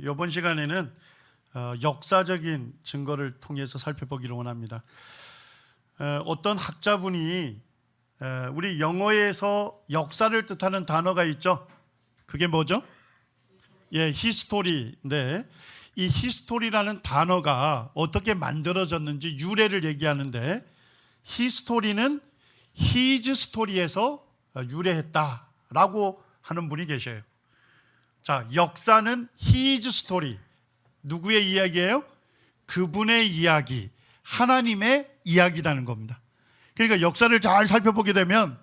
이번 시간에는 역사적인 증거를 통해서 살펴보기를 원합니다. 어떤 학자분이 우리 영어에서 역사를 뜻하는 단어가 있죠. 그게 뭐죠? 히스토리인데 이 히스토리라는 단어가 어떻게 만들어졌는지 유래를 얘기하는데 히스토리는 히즈 스토리에서 유래했다라고 하는 분이 계셔요. 자, 역사는 히즈 스토리. 누구의 이야기예요? 그분의 이야기, 하나님의 이야기라는 겁니다. 그러니까 역사를 잘 살펴보게 되면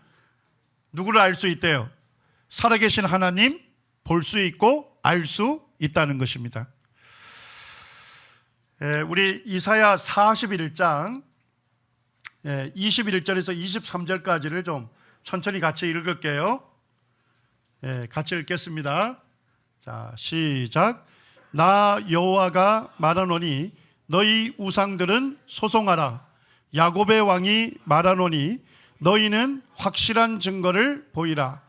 누구를 알 수 있대요? 살아계신 하나님 볼 수 있고 알 수 있다는 것입니다. 우리 이사야 41장 21절에서 23절까지를 좀 천천히 같이 읽을게요. 같이 읽겠습니다. 자, 시작. 나 여호와가 말하노니 너희 우상들은 소송하라. 야곱의 왕이 말하노니 너희는 확실한 증거를 보이라.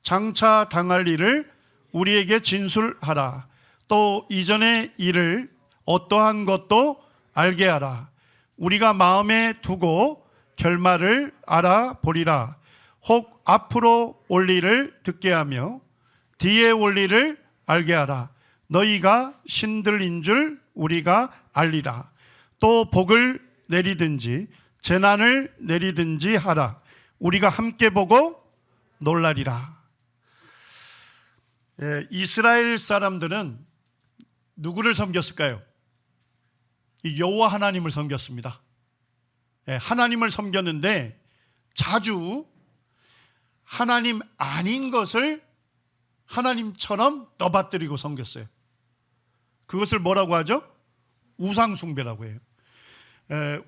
장차 당할 일을 우리에게 진술하라. 또 이전의 일을 어떠한 것도 알게 하라. 우리가 마음에 두고 결말을 알아보리라. 혹 앞으로 올 일을 듣게 하며 뒤에 올 일을 알게 하라. 너희가 신들인 줄 우리가 알리라. 또 복을 내리든지 재난을 내리든지 하라. 우리가 함께 보고 놀라리라. 이스라엘 사람들은 누구를 섬겼을까요? 여호와 하나님을 섬겼습니다. 하나님을 섬겼는데 자주 하나님 아닌 것을 하나님처럼 떠받들이고 섬겼어요. 그것을 뭐라고 하죠? 우상숭배라고 해요.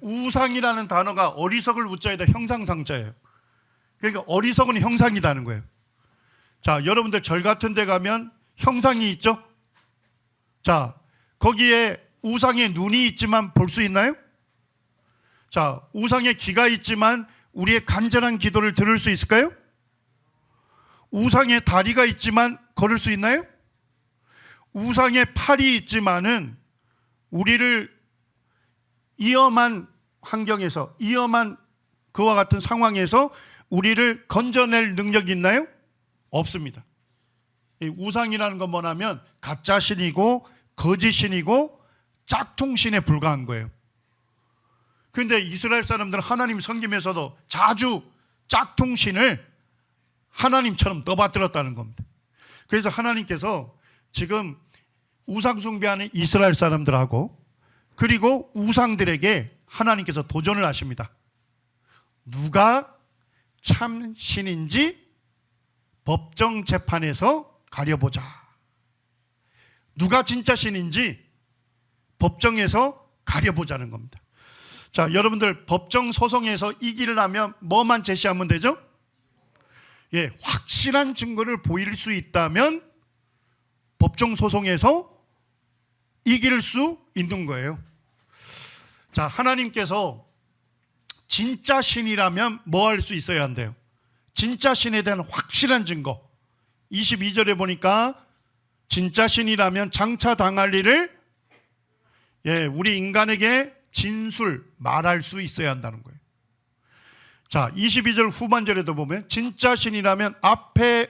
우상이라는 단어가 어리석을 우자에다 형상상자예요. 그러니까 어리석은 형상이라는 거예요. 자, 여러분들 절 같은 데 가면 형상이 있죠? 자, 거기에 우상의 눈이 있지만 볼 수 있나요? 자, 우상의 귀가 있지만 우리의 간절한 기도를 들을 수 있을까요? 우상의 다리가 있지만 걸을 수 있나요? 우상의 팔이 있지만은 우리를 위험한 환경에서, 위험한 그와 같은 상황에서 우리를 건져낼 능력이 있나요? 없습니다. 우상이라는 건 뭐냐면 가짜신이고 거짓신이고 짝퉁신에 불과한 거예요. 그런데 이스라엘 사람들은 하나님 섬기면서도 자주 짝퉁신을 하나님처럼 떠받들었다는 겁니다. 그래서 하나님께서 지금 우상숭배하는 이스라엘 사람들하고 그리고 우상들에게 하나님께서 도전을 하십니다. 누가 참 신인지 법정 재판에서 가려보자. 누가 진짜 신인지 법정에서 가려보자는 겁니다. 자, 여러분들 법정 소송에서 이기를 하면 뭐만 제시하면 되죠? 확실한 증거를 보일 수 있다면 법정 소송에서 이길 수 있는 거예요. 자, 하나님께서 진짜 신이라면 뭐 할 수 있어야 한대요? 진짜 신에 대한 확실한 증거. 22절에 보니까 진짜 신이라면 장차 당할 일을 우리 인간에게 진술, 말할 수 있어야 한다는 거예요. 자, 22절 후반절에도 보면 진짜 신이라면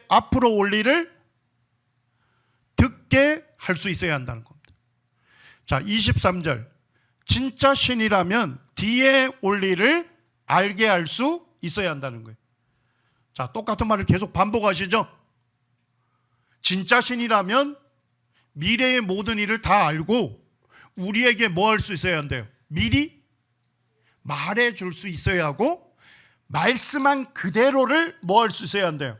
앞으로 올 일을 듣게 할 수 있어야 한다는 겁니다. 자, 23절 진짜 신이라면 뒤에 올 일을 알게 할 수 있어야 한다는 거예요. 자, 똑같은 말을 계속 반복하시죠. 진짜 신이라면 미래의 모든 일을 다 알고 우리에게 뭐 할 수 있어야 한대요? 미리 말해줄 수 있어야 하고 말씀한 그대로를 뭐 할 수 있어야 한대요?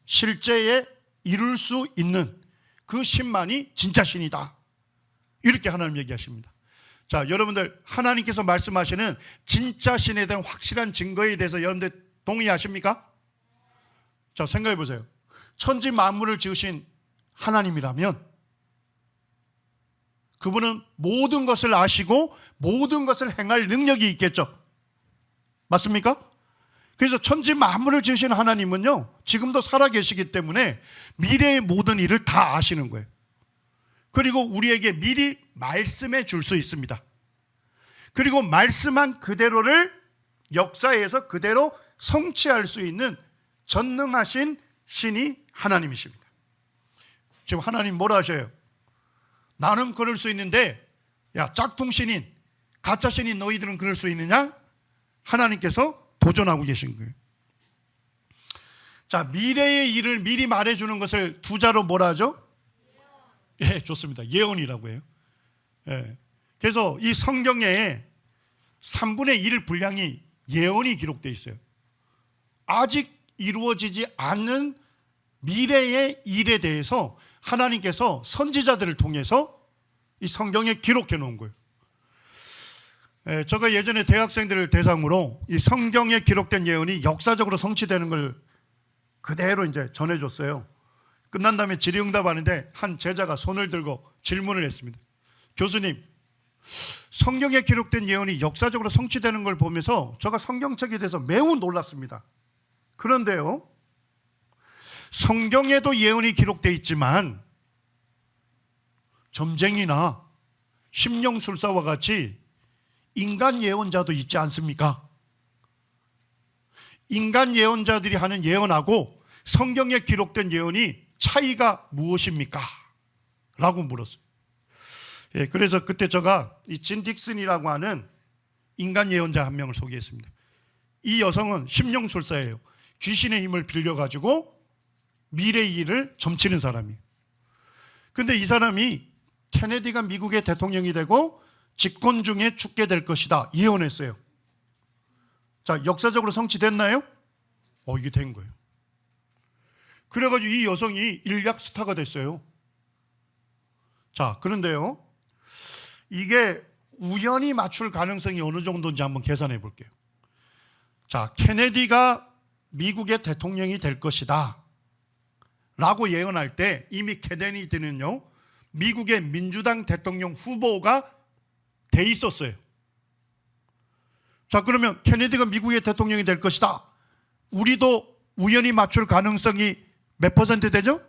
실제에 이룰 수 있는 그 신만이 진짜 신이다. 이렇게 하나님 얘기하십니다. 자, 여러분들 하나님께서 말씀하시는 진짜 신에 대한 확실한 증거에 대해서 여러분들 동의하십니까? 자, 생각해 보세요. 천지 만물을 지으신 하나님이라면 그분은 모든 것을 아시고 모든 것을 행할 능력이 있겠죠. 맞습니까? 그래서 천지 만물을 지으신 하나님은요, 지금도 살아계시기 때문에 미래의 모든 일을 다 아시는 거예요. 그리고 우리에게 미리 말씀해 줄 수 있습니다. 그리고 말씀한 그대로를 역사에서 그대로 성취할 수 있는 전능하신 신이 하나님이십니다. 지금 하나님 뭐라 하셔요? 나는 그럴 수 있는데 야, 짝퉁 신인, 가짜 신인 너희들은 그럴 수 있느냐? 하나님께서 도전하고 계신 거예요. 자, 미래의 일을 미리 말해주는 것을 두 자로 뭐라 하죠? 예, 좋습니다. 예언이라고 해요. 예. 그래서 이 성경에 3분의 1 분량이 예언이 기록되어 있어요. 아직 이루어지지 않는 미래의 일에 대해서 하나님께서 선지자들을 통해서 이 성경에 기록해 놓은 거예요. 제가 예전에 대학생들을 대상으로 이 성경에 기록된 예언이 역사적으로 성취되는 걸 그대로 이제 전해줬어요. 끝난 다음에 질의응답하는데 한 제자가 손을 들고 질문을 했습니다. 교수님, 성경에 기록된 예언이 역사적으로 성취되는 걸 보면서 제가 성경책에 대해서 매우 놀랐습니다. 그런데요, 성경에도 예언이 기록되어 있지만 점쟁이나 심령술사와 같이 인간 예언자도 있지 않습니까? 인간 예언자들이 하는 예언하고 성경에 기록된 예언이 차이가 무엇입니까? 라고 물었어요. 예, 그래서 그때 제가 이 진 딕슨이라고 하는 인간 예언자 한 명을 소개했습니다. 이 여성은 심령술사예요. 귀신의 힘을 빌려가지고 미래의 일을 점치는 사람이에요. 근데 이 사람이 케네디가 미국의 대통령이 되고 집권 중에 죽게 될 것이다 예언했어요. 자, 역사적으로 성취됐나요? 이게 된 거예요. 그래가지고 이 여성이 일약 스타가 됐어요. 자, 그런데요, 이게 우연히 맞출 가능성이 어느 정도인지 한번 계산해 볼게요. 자, 케네디가 미국의 대통령이 될 것이다 라고 예언할 때 이미 케네디는요, 미국의 민주당 대통령 후보가 돼 있었어요. 자, 그러면 케네디가 미국의 대통령이 될 것이다. 우리도 우연히 맞출 가능성이 몇 퍼센트 되죠?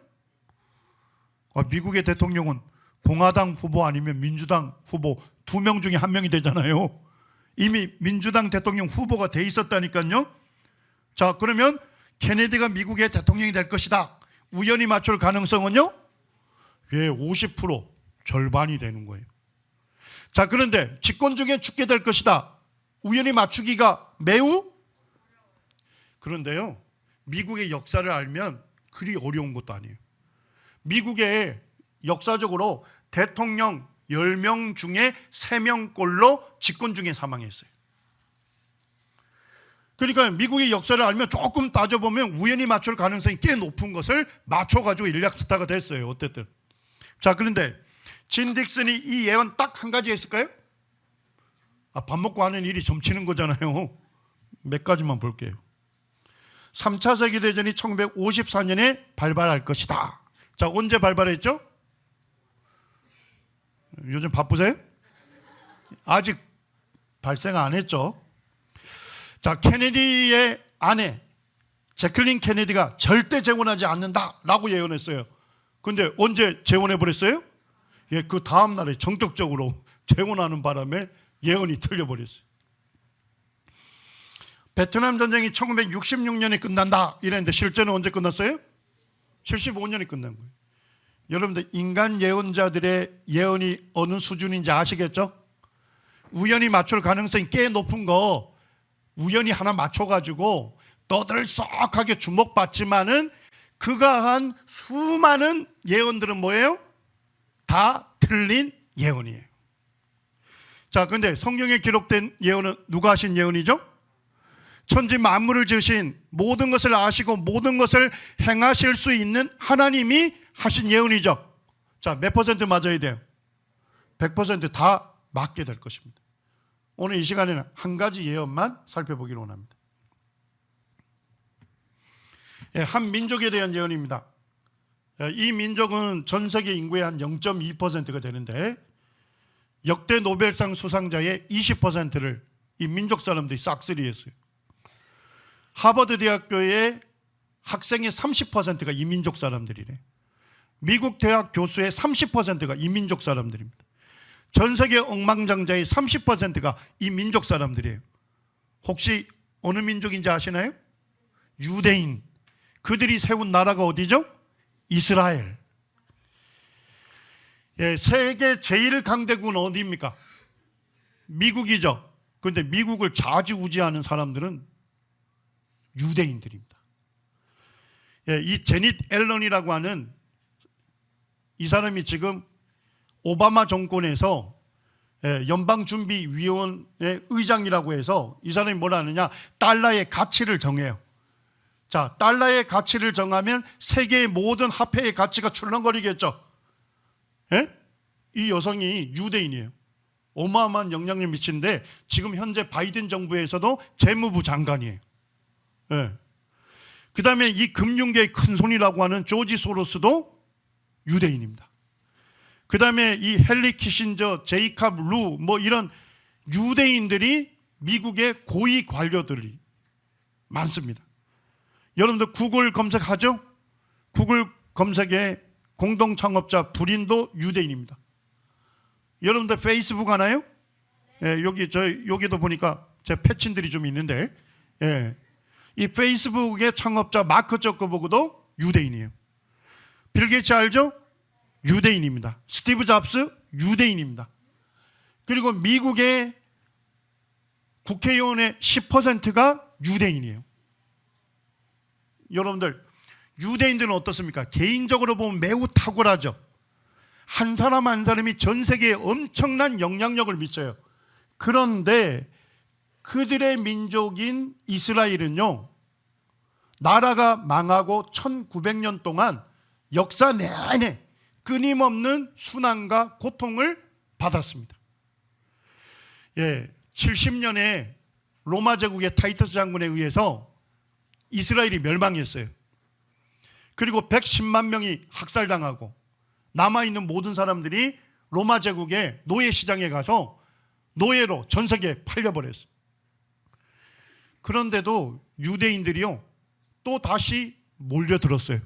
미국의 대통령은 공화당 후보 아니면 민주당 후보 2명 중에 1명이 되잖아요. 이미 민주당 대통령 후보가 돼 있었다니까요. 자, 그러면 케네디가 미국의 대통령이 될 것이다. 우연히 맞출 가능성은요? 예, 50%, 절반이 되는 거예요. 자, 그런데 집권 중에 죽게 될 것이다. 우연히 맞추기가 매우, 그런데요, 미국의 역사를 알면 그리 어려운 것도 아니에요. 미국의 역사적으로 대통령 10명 중에 3명꼴로 집권 중에 사망했어요. 그러니까 미국의 역사를 알면 조금 따져보면 우연히 맞출 가능성이 꽤 높은 것을 맞춰가지고 일약 스타가 됐어요. 어쨌든. 자, 그런데 진 딕슨이 이 예언 딱 한 가지 했을까요? 밥 먹고 하는 일이 점치는 거잖아요. 몇 가지만 볼게요. 3차 세계대전이 1954년에 발발할 것이다. 자, 언제 발발했죠? 요즘 바쁘세요? 아직 발생 안 했죠. 자, 케네디의 아내 제클린 케네디가 절대 재혼하지 않는다라고 예언했어요. 근데 언제 재혼해버렸어요? 예, 그 다음 날에 정격적으로 재혼하는 바람에 예언이 틀려버렸어요. 베트남 전쟁이 1966년에 끝난다 이랬는데 실제는 언제 끝났어요? 75년에 끝난 거예요. 여러분들, 인간 예언자들의 예언이 어느 수준인지 아시겠죠? 우연히 맞출 가능성이 꽤 높은 거 우연히 하나 맞춰가지고 떠들썩하게 주목받지만은 그가 한 수많은 예언들은 뭐예요? 다 틀린 예언이에요. 자, 근데 성경에 기록된 예언은 누가 하신 예언이죠? 천지 만물을 지으신, 모든 것을 아시고 모든 것을 행하실 수 있는 하나님이 하신 예언이죠. 자, 몇 퍼센트 맞아야 돼요? 100% 다 맞게 될 것입니다. 오늘 이 시간에는 한 가지 예언만 살펴보기로 원합니다. 한 민족에 대한 예언입니다. 이 민족은 전 세계 인구의 한 0.2%가 되는데 역대 노벨상 수상자의 20%를 이 민족 사람들이 싹쓸이했어요. 하버드 대학교의 학생의 30%가 이 민족 사람들이래. 미국 대학 교수의 30%가 이민족 사람들입니다. 전 세계 억만장자의 30%가 이 민족 사람들이에요. 혹시 어느 민족인지 아시나요? 유대인. 그들이 세운 나라가 어디죠? 이스라엘. 예, 세계 제일 강대국은 어디입니까? 미국이죠. 그런데 미국을 좌지우지하는 사람들은 유대인들입니다. 예, 이 제닛 앨런이라고 하는 이 사람이 지금 오바마 정권에서 연방준비위원회 의장이라고 해서 이 사람이 뭐라 하느냐, 달러의 가치를 정해요. 자, 달러의 가치를 정하면 세계의 모든 화폐의 가치가 출렁거리겠죠. 예? 이 여성이 유대인이에요. 어마어마한 영향력을 미치는데 지금 현재 바이든 정부에서도 재무부 장관이에요. 예. 그 다음에 이 금융계의 큰손이라고 하는 조지 소로스도 유대인입니다. 그 다음에 이 헨리 키신저, 제이캅 루, 뭐 이런 유대인들이 미국의 고위 관료들이 많습니다. 여러분들 구글 검색하죠? 구글 검색에 공동 창업자 불인도 유대인입니다. 여러분들 페이스북 하나요? 예, 여기도 보니까 제 패친들이 좀 있는데, 예, 이 페이스북의 창업자 마크 저커버그도 유대인이에요. 빌 게이츠 알죠? 유대인입니다. 스티브 잡스 유대인입니다. 그리고 미국의 국회의원의 10%가 유대인이에요. 여러분들, 유대인들은 어떻습니까? 개인적으로 보면 매우 탁월하죠. 한 사람 한 사람이 전 세계에 엄청난 영향력을 미쳐요. 그런데 그들의 민족인 이스라엘은요, 나라가 망하고 1900년 동안 역사 내내 끊임없는 순환과 고통을 받았습니다. 예, 70년에 로마 제국의 타이터스 장군에 의해서 이스라엘이 멸망했어요. 그리고 110만 명이 학살당하고 남아있는 모든 사람들이 로마 제국의 노예 시장에 가서 노예로 전 세계에 팔려버렸어요. 그런데도 유대인들이요, 또 다시 몰려들었어요.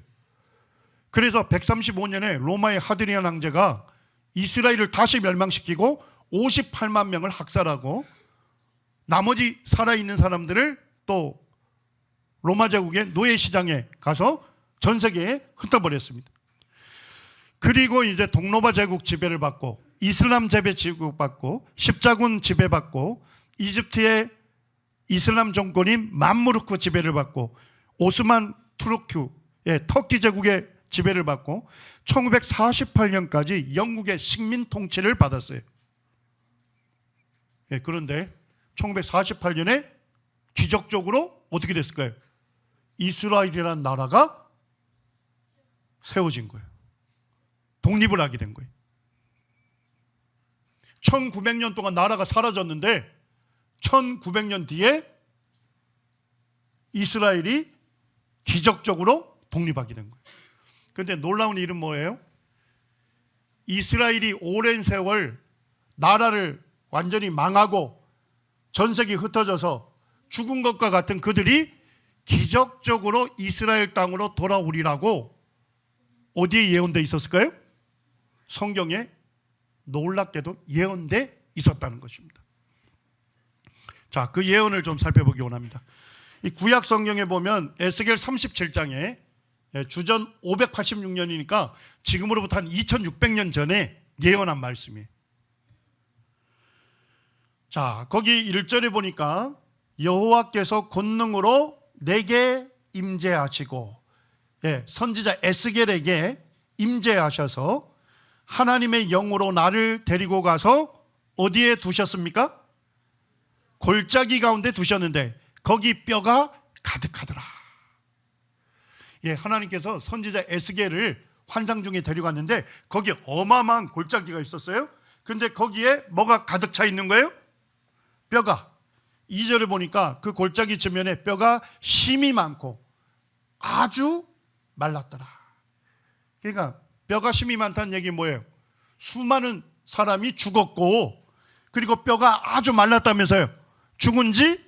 그래서 135년에 로마의 하드리안 황제가 이스라엘을 다시 멸망시키고 58만 명을 학살하고 나머지 살아있는 사람들을 또 로마 제국의 노예 시장에 가서 전 세계에 흩어버렸습니다. 그리고 이제 동로마 제국 지배를 받고 이슬람 제배 지배받고 십자군 지배받고 이집트의 이슬람 정권인 맘무르크 지배를 받고 오스만 투르크의 터키 제국의 지배를 받고 1948년까지 영국의 식민 통치를 받았어요. 예, 그런데 1948년에 기적적으로 어떻게 됐을까요? 이스라엘이라는 나라가 세워진 거예요. 독립을 하게 된 거예요. 1900년 동안 나라가 사라졌는데 1900년 뒤에 이스라엘이 기적적으로 독립하게 된 거예요. 그런데 놀라운 일은 뭐예요? 이스라엘이 오랜 세월 나라를 완전히 망하고 전 세계에 흩어져서 죽은 것과 같은 그들이 기적적으로 이스라엘 땅으로 돌아오리라고 어디에 예언되어 있었을까요? 성경에 놀랍게도 예언되어 있었다는 것입니다. 자, 그 예언을 좀 살펴보기 원합니다. 이 구약 성경에 보면 에스겔 37장에 주전 586년이니까 지금으로부터 한 2600년 전에 예언한 말씀이에요. 자, 거기 1절에 보니까 여호와께서 권능으로 내게 임재하시고, 선지자 에스겔에게 임재하셔서 하나님의 영으로 나를 데리고 가서 어디에 두셨습니까? 골짜기 가운데 두셨는데 거기 뼈가 가득하더라. 예, 하나님께서 선지자 에스겔을 환상 중에 데려갔는데 거기에 어마어마한 골짜기가 있었어요. 근데 거기에 뭐가 가득 차 있는 거예요? 뼈가. 2절을 보니까 그 골짜기 주변에 뼈가 심이 많고 아주 말랐더라. 그러니까 뼈가 심이 많다는 얘기 뭐예요? 수많은 사람이 죽었고 그리고 뼈가 아주 말랐다면서요. 죽은 지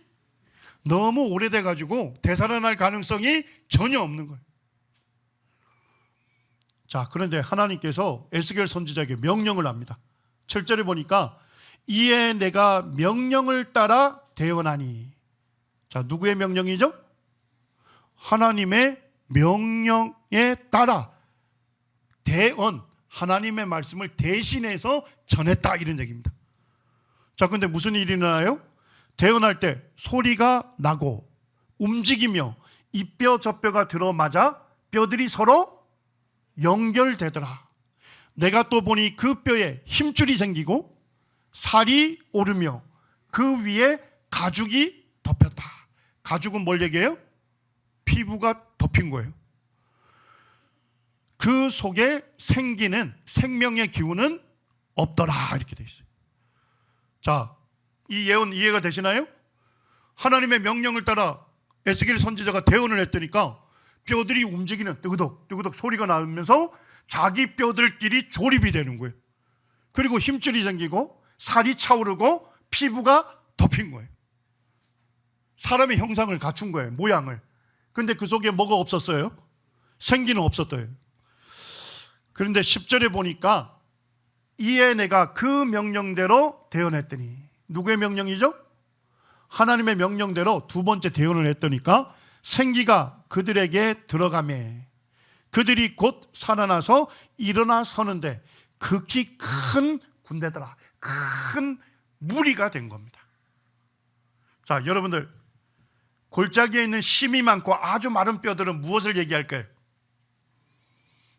너무 오래돼가지고 되살아날 가능성이 전혀 없는 거예요. 자, 그런데 하나님께서 에스겔 선지자에게 명령을 합니다. 7절에 보니까 이에 내가 명령을 따라 대언하니. 자, 누구의 명령이죠? 하나님의 명령에 따라 대언, 하나님의 말씀을 대신해서 전했다, 이런 얘기입니다. 자, 근데 무슨 일이 일어나요? 대언할 때 소리가 나고 움직이며 이 뼈 저 뼈가 들어맞아 뼈들이 서로 연결되더라. 내가 또 보니 그 뼈에 힘줄이 생기고 살이 오르며 그 위에 가죽이 덮였다. 가죽은 뭘 얘기해요? 피부가 덮인 거예요. 그 속에 생기는 생명의 기운은 없더라, 이렇게 되어 있어요. 자, 이 예언 이해가 되시나요? 하나님의 명령을 따라 에스겔 선지자가 대언을 했더니까 뼈들이 움직이는 뜨그덕 뜨그덕 소리가 나면서 자기 뼈들끼리 조립이 되는 거예요. 그리고 힘줄이 생기고 살이 차오르고 피부가 덮인 거예요. 사람의 형상을 갖춘 거예요, 모양을. 근데 그 속에 뭐가 없었어요? 생기는 없었대요. 그런데 10절에 보니까 이에 내가 그 명령대로 대언했더니. 누구의 명령이죠? 하나님의 명령대로 두 번째 대언을 했더니까 생기가 그들에게 들어가매 그들이 곧 살아나서 일어나 서는데 극히 큰 군대더라. 큰 무리가 된 겁니다. 자, 여러분들, 골짜기에 있는 힘이 많고 아주 마른 뼈들은 무엇을 얘기할까요?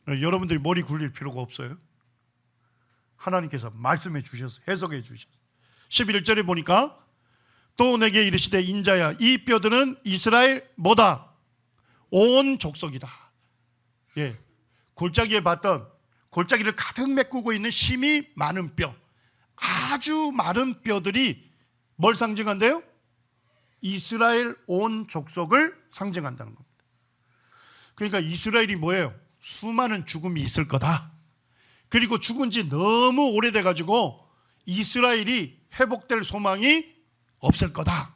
여러분들이 머리 굴릴 필요가 없어요. 하나님께서 말씀해 주셔서 해석해 주셔서 11절에 보니까 또 내게 이르시되 인자야 이 뼈들은 이스라엘 뭐다? 온 족속이다. 예, 골짜기에 봤던 골짜기를 가득 메꾸고 있는 힘이 많은 뼈, 아주 마른 뼈들이 뭘 상징한대요? 이스라엘 온 족속을 상징한다는 겁니다. 그러니까 이스라엘이 뭐예요? 수많은 죽음이 있을 거다. 그리고 죽은 지 너무 오래돼 가지고 이스라엘이 회복될 소망이 없을 거다.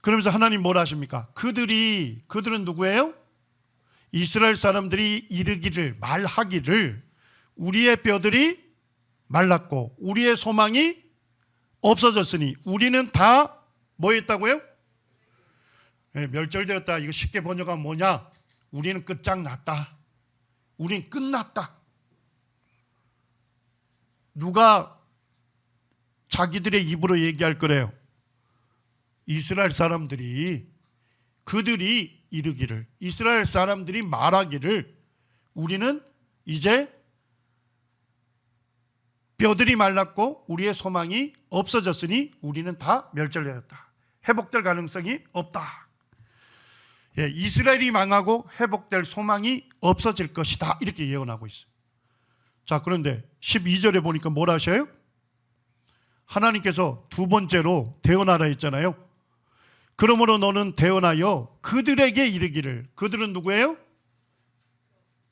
그러면서 하나님 뭘 하십니까? 그들은 누구예요? 이스라엘 사람들이 이르기를, 말하기를 우리의 뼈들이 말랐고 우리의 소망이 없어졌으니 우리는 다 뭐 했다고요? 멸절되었다. 이거 쉽게 번역하면 뭐냐? 우리는 끝장났다. 우린 끝났다. 누가 자기들의 입으로 얘기할 거래요? 이스라엘 사람들이, 그들이 이르기를, 이스라엘 사람들이 말하기를 우리는 이제 뼈들이 말랐고 우리의 소망이 없어졌으니 우리는 다 멸절되었다. 회복될 가능성이 없다. 예, 이스라엘이 망하고 회복될 소망이 없어질 것이다. 이렇게 예언하고 있어요. 자, 그런데 12절에 보니까 뭘 하셔요? 하나님께서 두 번째로 대언하라 했잖아요. 그러므로 너는 대언하여 그들에게 이르기를. 그들은 누구예요?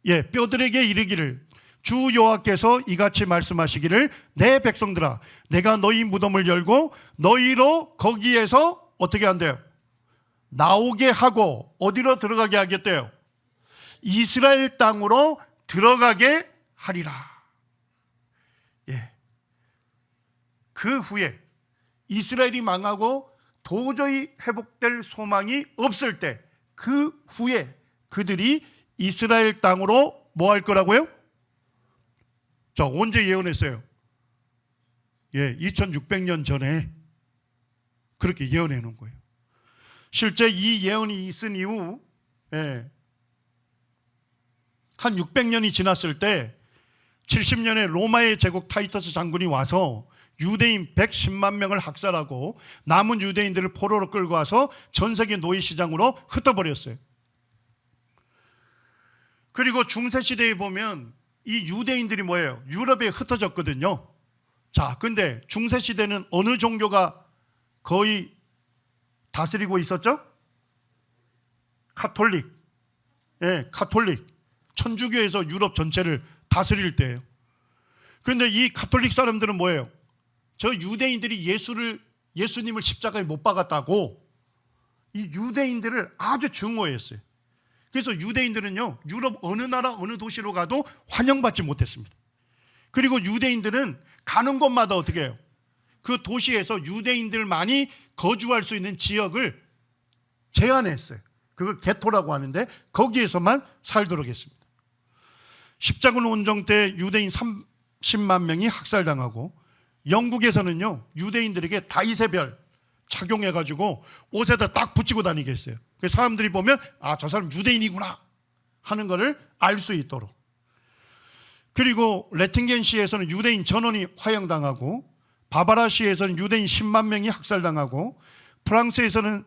예, 뼈들에게 이르기를 주 여호와께서 이같이 말씀하시기를 내 백성들아 내가 너희 무덤을 열고 너희로 거기에서 어떻게 한대요? 나오게 하고 어디로 들어가게 하겠대요? 이스라엘 땅으로 들어가게 하리라. 예. 그 후에 이스라엘이 망하고 도저히 회복될 소망이 없을 때 그 후에 그들이 이스라엘 땅으로 뭐 할 거라고요? 자, 언제 예언했어요? 예, 2600년 전에 그렇게 예언해 놓은 거예요. 실제 이 예언이 있은 이후 한 600년이 지났을 때 70년에 로마의 제국 타이터스 장군이 와서 유대인 110만 명을 학살하고 남은 유대인들을 포로로 끌고 와서 전 세계 노예시장으로 흩어버렸어요. 그리고 중세시대에 보면 이 유대인들이 뭐예요? 유럽에 흩어졌거든요. 자, 근데 중세시대는 어느 종교가 거의 다스리고 있었죠? 카톨릭. 예, 카톨릭. 천주교에서 유럽 전체를 다스릴 때예요. 그런데 이 카톨릭 사람들은 뭐예요? 저 유대인들이 예수님을 십자가에 못 박았다고 이 유대인들을 아주 증오했어요. 그래서 유대인들은요, 유럽 어느 나라 어느 도시로 가도 환영받지 못했습니다. 그리고 유대인들은 가는 곳마다 어떻게 해요? 그 도시에서 유대인들만이 거주할 수 있는 지역을 제한했어요. 그걸 게토라고 하는데 거기에서만 살도록 했습니다. 십자군 온정 때 유대인 30만 명이 학살당하고, 영국에서는요 유대인들에게 다윗의 별 착용해가지고 옷에다 딱 붙이고 다니게 했어요. 그래서 사람들이 보면 아, 저 사람 유대인이구나 하는 것을 알 수 있도록. 그리고 레팅겐시에서는 유대인 전원이 화형당하고, 바바라시에서는 유대인 10만 명이 학살당하고, 프랑스에서는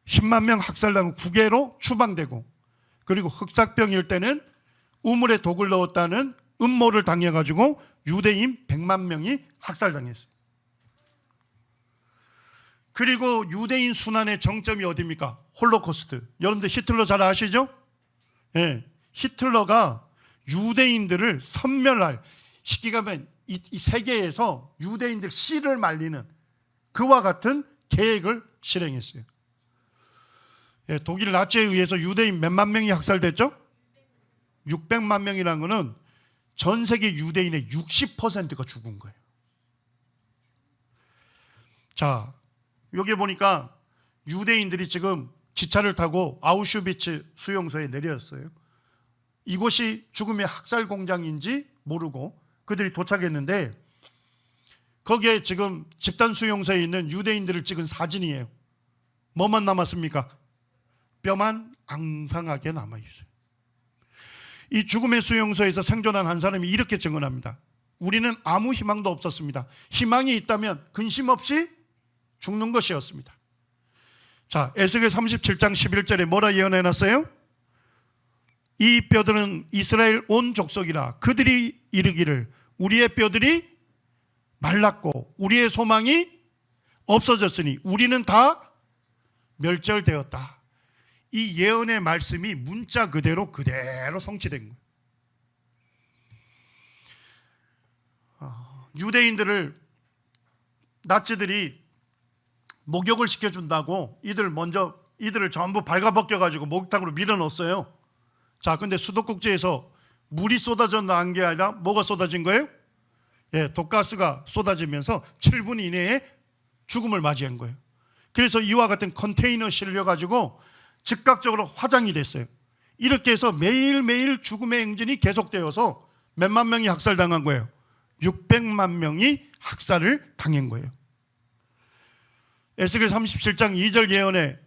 10만 명 학살당하고 국외로 추방되고, 그리고 흑사병일 때는 우물에 독을 넣었다는 음모를 당해가지고 유대인 100만 명이 학살당했어요. 그리고 유대인 순환의 정점이 어디입니까? 홀로코스트. 여러분들 히틀러 잘 아시죠? 네, 히틀러가 유대인들을 섬멸할, 쉽게 가면 이 세계에서 유대인들 씨를 말리는 그와 같은 계획을 실행했어요. 예, 독일 나치에 의해서 유대인 몇만 명이 학살됐죠? 600만 명이라는 것은 전 세계 유대인의 60%가 죽은 거예요. 자, 여기 보니까 유대인들이 지금 기차를 타고 아우슈비츠 수용소에 내렸어요. 이곳이 죽음의 학살 공장인지 모르고 그들이 도착했는데, 거기에 지금 집단 수용소에 있는 유대인들을 찍은 사진이에요. 뭐만 남았습니까? 뼈만 앙상하게 남아있어요. 이 죽음의 수용소에서 생존한 한 사람이 이렇게 증언합니다. 우리는 아무 희망도 없었습니다. 희망이 있다면 근심 없이 죽는 것이었습니다. 자, 에스겔 37장 11절에 뭐라 예언해놨어요? 이 뼈들은 이스라엘 온 족속이라. 그들이 이르기를 우리의 뼈들이 말랐고 우리의 소망이 없어졌으니 우리는 다 멸절되었다. 이 예언의 말씀이 문자 그대로 성취된 거예요. 유대인들을 나치들이 목욕을 시켜준다고 이들을 전부 발가벗겨가지고 목욕탕으로 밀어넣었어요. 자, 근데 수도꼭지에서 물이 쏟아져 나온 게 아니라 뭐가 쏟아진 거예요? 예, 독가스가 쏟아지면서 7분 이내에 죽음을 맞이한 거예요. 그래서 이와 같은 컨테이너 실려가지고 즉각적으로 화장이 됐어요. 이렇게 해서 매일매일 죽음의 행진이 계속되어서 몇만 명이 학살당한 거예요? 600만 명이 학살을 당한 거예요. 에스겔 37장 2절 예언에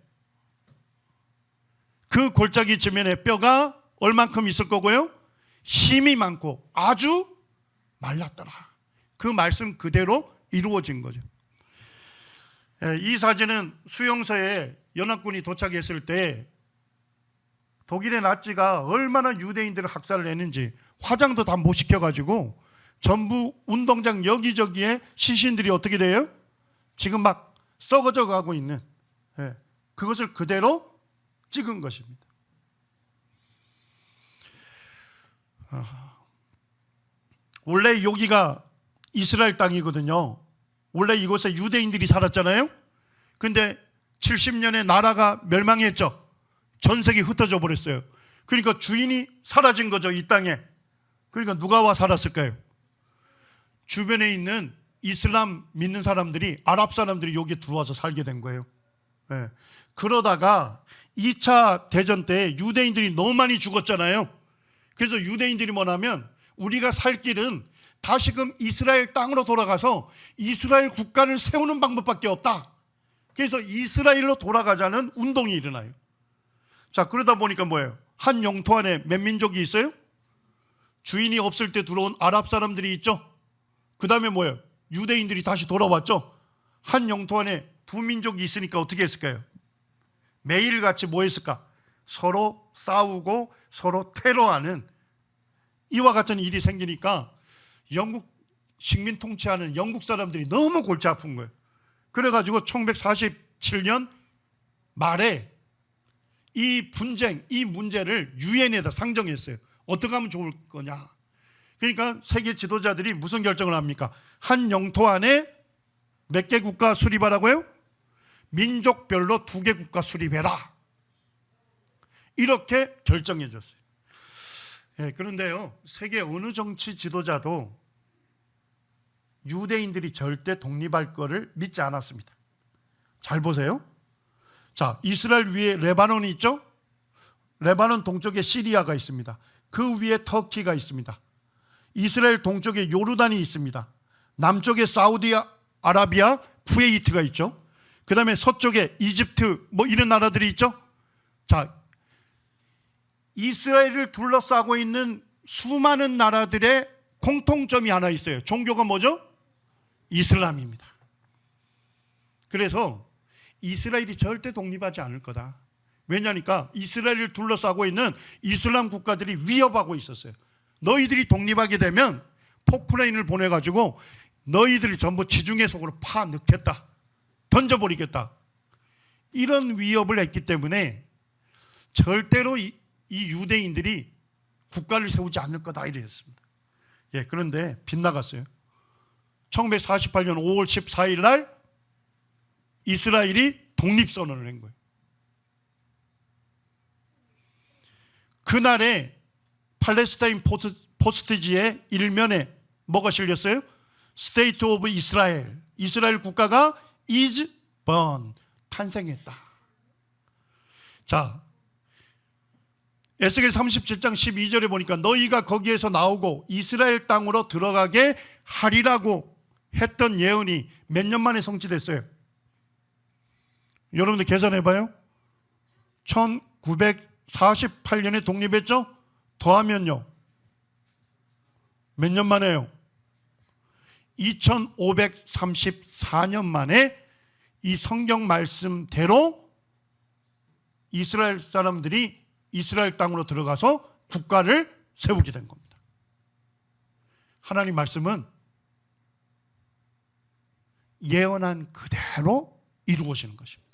그 골짜기 지면에 뼈가 얼만큼 있을 거고요? 심이 많고 아주 말랐더라. 그 말씀 그대로 이루어진 거죠. 이 사진은 수용소에 연합군이 도착했을 때 독일의 나치가 얼마나 유대인들을 학살을 했는지 화장도 다 못 시켜가지고 전부 운동장 여기저기에 시신들이 어떻게 돼요? 지금 막 썩어져 가고 있는, 그것을 그대로 찍은 것입니다. 원래 여기가 이스라엘 땅이거든요. 원래 이곳에 유대인들이 살았잖아요. 근데 70년에 나라가 멸망했죠. 전색이 흩어져 버렸어요. 그러니까 주인이 사라진 거죠, 이 땅에. 그러니까 누가 와 살았을까요? 주변에 있는 이슬람 믿는 사람들이, 아랍 사람들이 여기에 들어와서 살게 된 거예요. 그러다가 2차 대전 때 유대인들이 너무 많이 죽었잖아요. 그래서 유대인들이 뭐냐면 우리가 살 길은 다시금 이스라엘 땅으로 돌아가서 이스라엘 국가를 세우는 방법밖에 없다. 그래서 이스라엘로 돌아가자는 운동이 일어나요. 자, 그러다 보니까 뭐예요? 한 영토 안에 몇 민족이 있어요? 주인이 없을 때 들어온 아랍 사람들이 있죠. 그 다음에 뭐예요? 유대인들이 다시 돌아왔죠. 한 영토 안에 두 민족이 있으니까 어떻게 했을까요? 매일같이 뭐 했을까? 서로 싸우고 서로 테러하는 이와 같은 일이 생기니까 영국 식민 통치하는 영국 사람들이 너무 골치 아픈 거예요. 그래가지고 1947년 말에 이 분쟁, 이 문제를 유엔에다 상정했어요. 어떻게 하면 좋을 거냐. 그러니까 세계 지도자들이 무슨 결정을 합니까? 한 영토 안에 몇 개 국가 수립하라고요? 민족별로 2개 국가 수립해라. 이렇게 결정해 줬어요. 예, 그런데요, 세계 어느 정치 지도자도 유대인들이 절대 독립할 거를 믿지 않았습니다. 잘 보세요. 자, 이스라엘 위에 레바논이 있죠? 레바논 동쪽에 시리아가 있습니다. 그 위에 터키가 있습니다. 이스라엘 동쪽에 요르단이 있습니다. 남쪽에 사우디아라비아, 쿠웨이트가 있죠. 그 다음에 서쪽에 이집트 뭐 이런 나라들이 있죠. 자, 이스라엘을 둘러싸고 있는 수많은 나라들의 공통점이 하나 있어요. 종교가 뭐죠? 이슬람입니다. 그래서 이스라엘이 절대 독립하지 않을 거다. 왜냐니까 이스라엘을 둘러싸고 있는 이슬람 국가들이 위협하고 있었어요. 너희들이 독립하게 되면 포크레인을 보내가지고 너희들이 전부 지중해 속으로 파 넣겠다, 던져버리겠다, 이런 위협을 했기 때문에 절대로 이 유대인들이 국가를 세우지 않을 거다 이랬습니다. 예, 그런데 빗나갔어요. 1948년 5월 14일 날 이스라엘이 독립선언을 한 거예요. 그날에 팔레스타인 포스트지의 일면에 뭐가 실렸어요? State of Israel, 이스라엘 국가가 is born, 탄생했다. 자, 에스겔 37장 12절에 보니까 너희가 거기에서 나오고 이스라엘 땅으로 들어가게 하리라고 했던 예언이 몇 년 만에 성취됐어요? 여러분들 계산해봐요. 1948년에 독립했죠? 더하면요, 몇 년 만에요? 2534년 만에 이 성경 말씀대로 이스라엘 사람들이 이스라엘 땅으로 들어가서 국가를 세우게 된 겁니다. 하나님 말씀은 예언한 그대로 이루어지는 것입니다.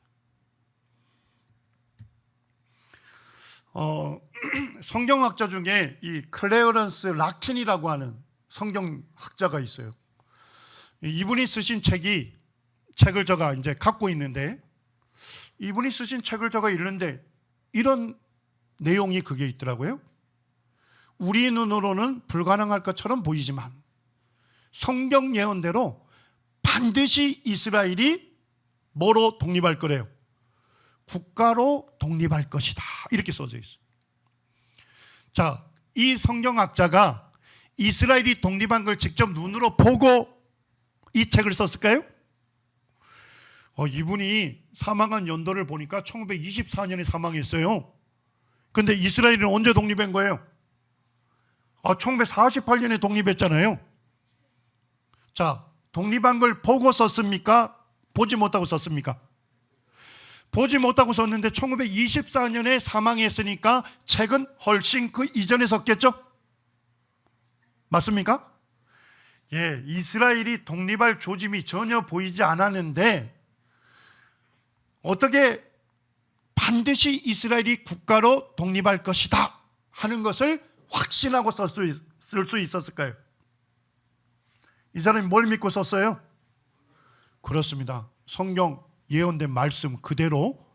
성경학자 중에 이 클레어런스 라킨이라고 하는 성경학자가 있어요. 이분이 쓰신 책을 제가 이제 갖고 있는데, 이분이 쓰신 책을 제가 읽는데 이런 내용이 그게 있더라고요. 우리 눈으로는 불가능할 것처럼 보이지만 성경 예언대로 반드시 이스라엘이 뭐로 독립할 거래요? 국가로 독립할 것이다, 이렇게 써져 있어요. 자, 이 성경학자가 이스라엘이 독립한 걸 직접 눈으로 보고 이 책을 썼을까요? 이분이 사망한 연도를 보니까 1924년에 사망했어요. 근데 이스라엘은 언제 독립한 거예요? 1948년에 독립했잖아요. 자, 독립한 걸 보고 썼습니까? 보지 못하고 썼습니까? 보지 못하고 썼는데 1924년에 사망했으니까 책은 훨씬 그 이전에 썼겠죠? 맞습니까? 예, 이스라엘이 독립할 조짐이 전혀 보이지 않았는데 어떻게 반드시 이스라엘이 국가로 독립할 것이다 하는 것을 확신하고 쓸 수 있었을까요? 이 사람이 뭘 믿고 썼어요? 그렇습니다. 성경 예언된 말씀 그대로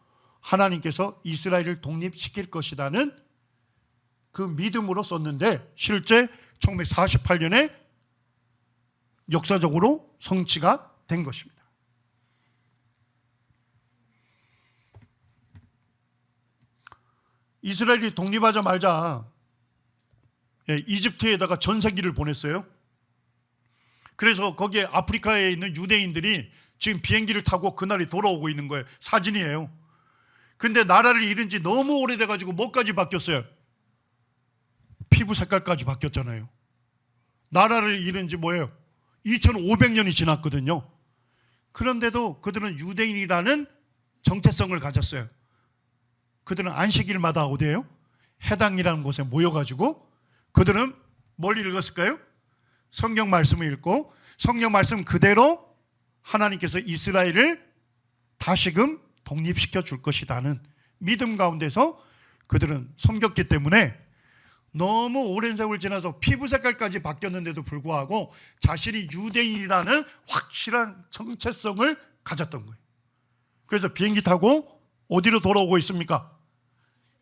하나님께서 이스라엘을 독립시킬 것이라는 그 믿음으로 썼는데 실제 1948년에 역사적으로 성취가 된 것입니다. 이스라엘이 독립하자마자 이집트에다가 전세기를 보냈어요. 그래서 거기에 아프리카에 있는 유대인들이 지금 비행기를 타고 그날이 돌아오고 있는 거예요. 사진이에요. 근데 나라를 잃은 지 너무 오래돼가지고 뭐까지 바뀌었어요? 피부 색깔까지 바뀌었잖아요. 나라를 잃은 지 뭐예요? 2500년이 지났거든요. 그런데도 그들은 유대인이라는 정체성을 가졌어요. 그들은 안식일마다 어디에요? 해당이라는 곳에 모여가지고 그들은 뭘 읽었을까요? 성경 말씀을 읽고 성경 말씀 그대로 하나님께서 이스라엘을 다시금 독립시켜 줄 것이라는 믿음 가운데서 그들은 섬겼기 때문에 너무 오랜 세월 지나서 피부 색깔까지 바뀌었는데도 불구하고 자신이 유대인이라는 확실한 정체성을 가졌던 거예요. 그래서 비행기 타고 어디로 돌아오고 있습니까?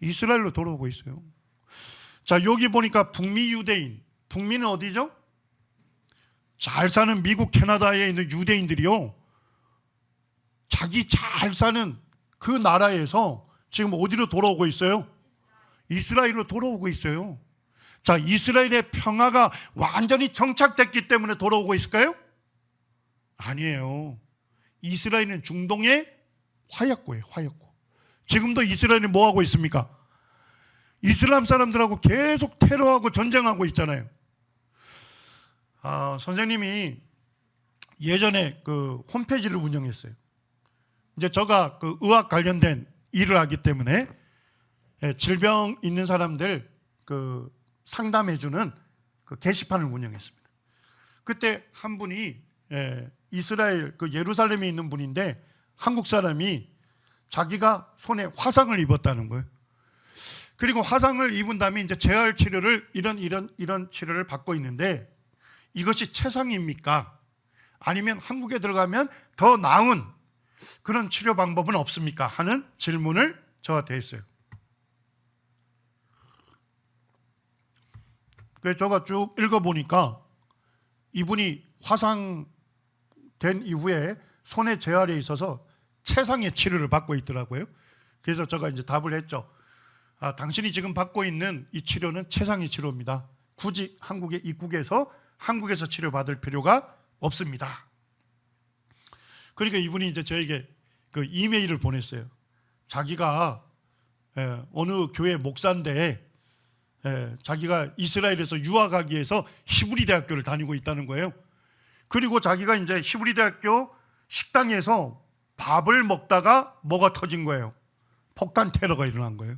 이스라엘로 돌아오고 있어요. 자, 여기 보니까 북미 유대인, 북미는 어디죠? 잘 사는 미국, 캐나다에 있는 유대인들이요, 자기 잘 사는 그 나라에서 지금 어디로 돌아오고 있어요? 이스라엘로 돌아오고 있어요. 자, 이스라엘의 평화가 완전히 정착됐기 때문에 돌아오고 있을까요? 아니에요. 이스라엘은 중동의 화약고예요. 화약고. 지금도 이스라엘이 뭐하고 있습니까? 이슬람 사람들하고 계속 테러하고 전쟁하고 있잖아요. 선생님이 예전에 그 홈페이지를 운영했어요. 이제 제가 그 의학 관련된 일을 하기 때문에 질병 있는 사람들 그 상담해주는 그 게시판을 운영했습니다. 그때 한 분이 이스라엘 그 예루살렘에 있는 분인데, 한국 사람이 자기가 손에 화상을 입었다는 거예요. 그리고 화상을 입은 다음에 이제 재활 치료를 이런 치료를 받고 있는데, 이것이 최상입니까? 아니면 한국에 들어가면 더 나은 그런 치료 방법은 없습니까? 하는 질문을 저한테 했어요. 그래서 제가 쭉 읽어보니까 이분이 화상된 이후에 손의 재활에 있어서 최상의 치료를 받고 있더라고요. 그래서 제가 이제 답을 했죠. 당신이 지금 받고 있는 이 치료는 최상의 치료입니다. 굳이 한국에 입국해서 한국에서 치료받을 필요가 없습니다. 그러니까 이분이 이제 저에게 그 이메일을 보냈어요. 자기가 어느 교회 목사인데 자기가 이스라엘에서 유학하기 위해서 히브리 대학교를 다니고 있다는 거예요. 그리고 자기가 이제 히브리 대학교 식당에서 밥을 먹다가 뭐가 터진 거예요? 폭탄 테러가 일어난 거예요.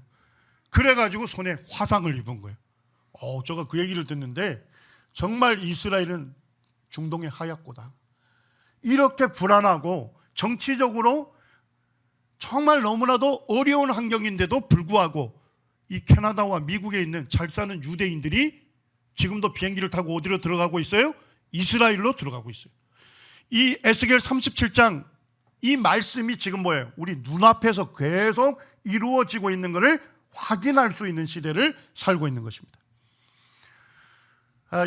그래가지고 손에 화상을 입은 거예요. 제가 그 얘기를 듣는데 정말 이스라엘은 중동의 하얗고다. 이렇게 불안하고 정치적으로 정말 너무나도 어려운 환경인데도 불구하고 이 캐나다와 미국에 있는 잘 사는 유대인들이 지금도 비행기를 타고 어디로 들어가고 있어요? 이스라엘로 들어가고 있어요. 이 에스겔 37장 이 말씀이 지금 뭐예요? 우리 눈앞에서 계속 이루어지고 있는 것을 확인할 수 있는 시대를 살고 있는 것입니다.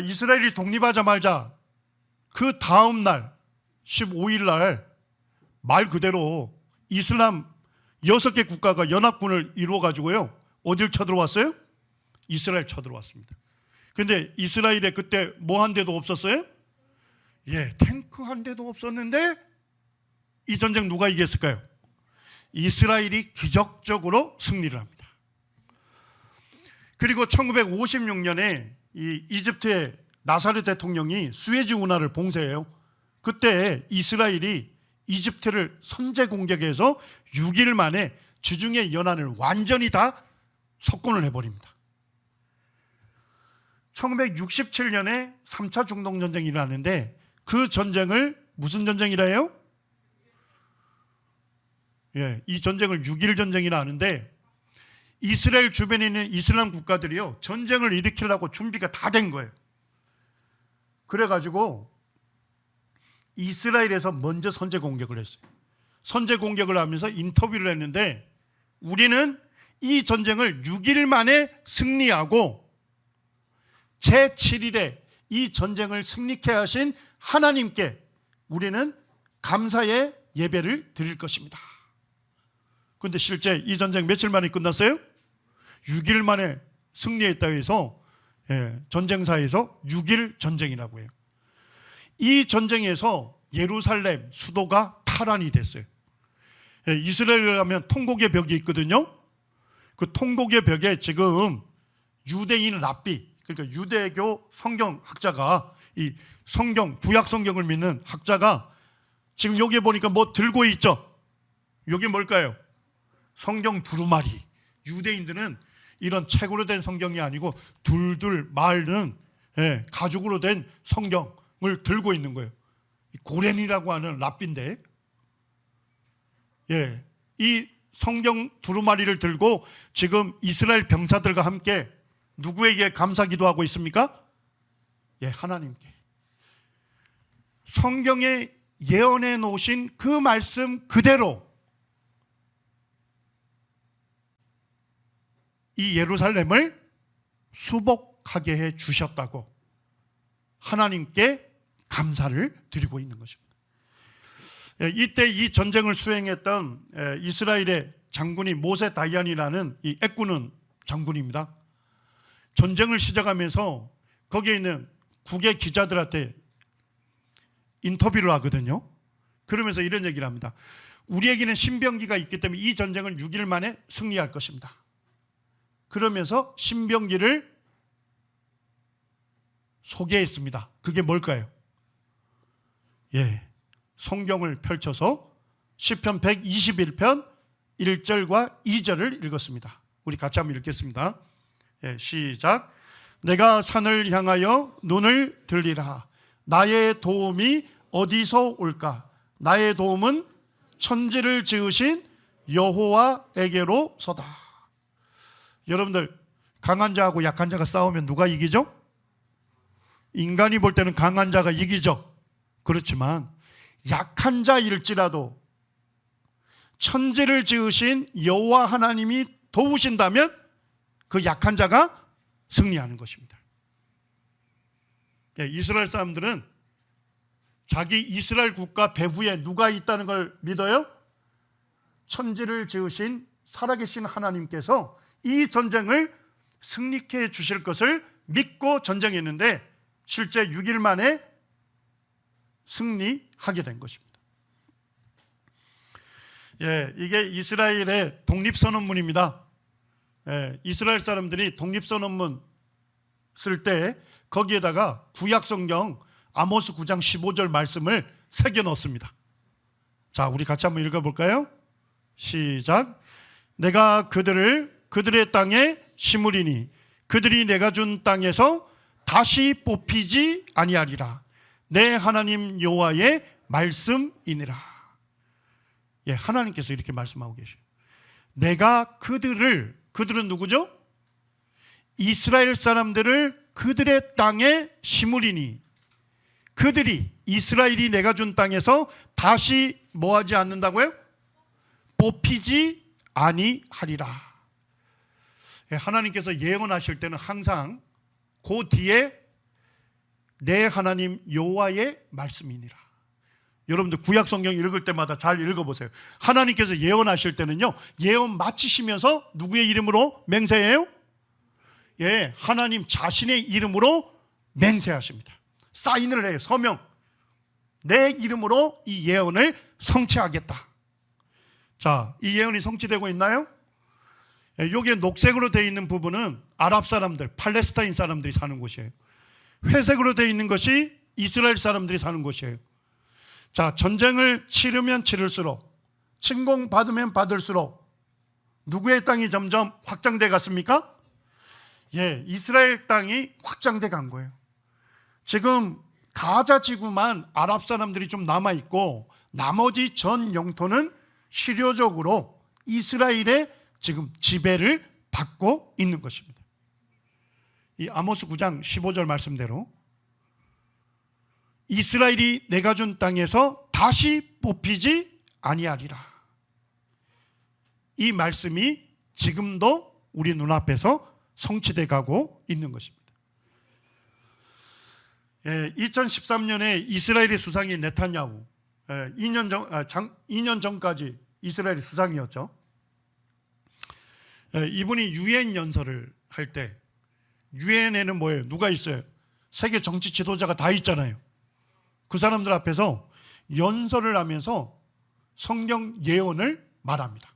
이스라엘이 독립하자마자 그 다음 날 15일 날 말 그대로 이슬람 6개 국가가 연합군을 이루어 가지고요, 어딜 쳐들어왔어요? 이스라엘 쳐들어왔습니다. 근데 이스라엘에 그때 뭐 한 대도 없었어요? 탱크 한 대도 없었는데 이 전쟁 누가 이겼을까요? 이스라엘이 기적적으로 승리를 합니다. 그리고 1956년에 이 이집트의 나사르 대통령이 수에즈 운하를 봉쇄해요. 그때 이스라엘이 이집트를 선제 공격해서 6일 만에 지중해 연안을 완전히 다 석권을 해버립니다. 1967년에 3차 중동 전쟁이 일어나는데 그 전쟁을 무슨 전쟁이라 해요? 이 전쟁을 6.1 전쟁이라 하는데, 이스라엘 주변에 있는 이슬람 국가들이요, 전쟁을 일으키려고 준비가 다 된 거예요. 그래가지고 이스라엘에서 먼저 선제 공격을 했어요. 선제 공격을 하면서 인터뷰를 했는데, 우리는 이 전쟁을 6일 만에 승리하고 제7일에 이 전쟁을 승리케 하신 하나님께 우리는 감사의 예배를 드릴 것입니다. 그런데 실제 이 전쟁 며칠 만에 끝났어요? 6일 만에 승리했다고 해서 전쟁사에서 6일 전쟁이라고 해요. 이 전쟁에서 예루살렘 수도가 탈환이 됐어요. 이스라엘에 가면 통곡의 벽이 있거든요. 그 통곡의 벽에 지금 유대인 랍비, 그러니까 유대교 성경학자가, 이 성경, 구약 성경을 믿는 학자가 지금 여기에 보니까 뭐 들고 있죠? 여기 뭘까요? 성경 두루마리. 유대인들은 이런 책으로 된 성경이 아니고 둘둘 말은 가죽으로 된 성경을 들고 있는 거예요. 고렌이라고 하는 랍비인데, 이 성경 두루마리를 들고 지금 이스라엘 병사들과 함께 누구에게 감사 기도하고 있습니까? 하나님께. 성경에 예언해 놓으신 그 말씀 그대로 이 예루살렘을 수복하게 해 주셨다고 하나님께 감사를 드리고 있는 것입니다. 이때 이 전쟁을 수행했던 이스라엘의 장군이 모세 다이안이라는 이 애꾸는 장군입니다. 전쟁을 시작하면서 거기에 있는 국외 기자들한테 인터뷰를 하거든요. 그러면서 이런 얘기를 합니다. 우리에게는 신병기가 있기 때문에 이 전쟁을 6일 만에 승리할 것입니다. 그러면서 신병기를 소개했습니다. 그게 뭘까요? 성경을 펼쳐서 시편 121편 1절과 2절을 읽었습니다. 우리 같이 한번 읽겠습니다. 시작. 내가 산을 향하여 눈을 들리라. 나의 도움이 어디서 올까? 나의 도움은 천지를 지으신 여호와에게로서다. 여러분들, 강한 자하고 약한 자가 싸우면 누가 이기죠? 인간이 볼 때는 강한 자가 이기죠. 그렇지만 약한 자일지라도 천지를 지으신 여호와 하나님이 도우신다면 그 약한 자가 승리하는 것입니다. 이스라엘 사람들은 자기 이스라엘 국가 배후에 누가 있다는 걸 믿어요? 천지를 지으신 살아계신 하나님께서 이 전쟁을 승리케 해 주실 것을 믿고 전쟁했는데 실제 6일 만에 승리하게 된 것입니다. 이게 이스라엘의 독립선언문입니다. 이스라엘 사람들이 독립선언문 쓸 때 거기에다가 구약성경 아모스 9장 15절 말씀을 새겨 넣었습니다. 자, 우리 같이 한번 읽어볼까요? 시작. 내가 그들의 땅에 심으리니 그들이 내가 준 땅에서 다시 뽑히지 아니하리라. 내 하나님 여호와의 말씀이니라. 하나님께서 이렇게 말씀하고 계셔요. 내가 그들은 누구죠? 이스라엘 사람들을 그들의 땅에 심으리니 그들이 이스라엘이 내가 준 땅에서 다시 뭐하지 않는다고요? 뽑히지 아니하리라. 하나님께서 예언하실 때는 항상 그 뒤에 내 하나님 여호와의 말씀이니라. 여러분들 구약 성경 읽을 때마다 잘 읽어보세요. 하나님께서 예언하실 때는요, 예언 마치시면서 누구의 이름으로 맹세해요? 하나님 자신의 이름으로 맹세하십니다. 사인을 해요. 서명. 내 이름으로 이 예언을 성취하겠다. 자, 이 예언이 성취되고 있나요? 여기에 녹색으로 되어 있는 부분은 아랍 사람들, 팔레스타인 사람들이 사는 곳이에요. 회색으로 되어 있는 것이 이스라엘 사람들이 사는 곳이에요. 자, 전쟁을 치르면 치를수록, 침공받으면 받을수록 누구의 땅이 점점 확장돼 갔습니까? 이스라엘 땅이 확장돼 간 거예요. 지금 가자 지구만 아랍 사람들이 좀 남아있고 나머지 전 영토는 실효적으로 이스라엘의 지금 지배를 받고 있는 것입니다. 이 아모스 9장 15절 말씀대로 이스라엘이 내가 준 땅에서 다시 뽑히지 아니하리라. 이 말씀이 지금도 우리 눈앞에서 성취돼 가고 있는 것입니다. 2013년에 이스라엘의 수상이 네탄야후, 2년 전까지 이스라엘의 수상이었죠. 이분이 유엔 연설을 할 때, 유엔에는 뭐예요? 누가 있어요? 세계 정치 지도자가 다 있잖아요. 그 사람들 앞에서 연설을 하면서 성경 예언을 말합니다.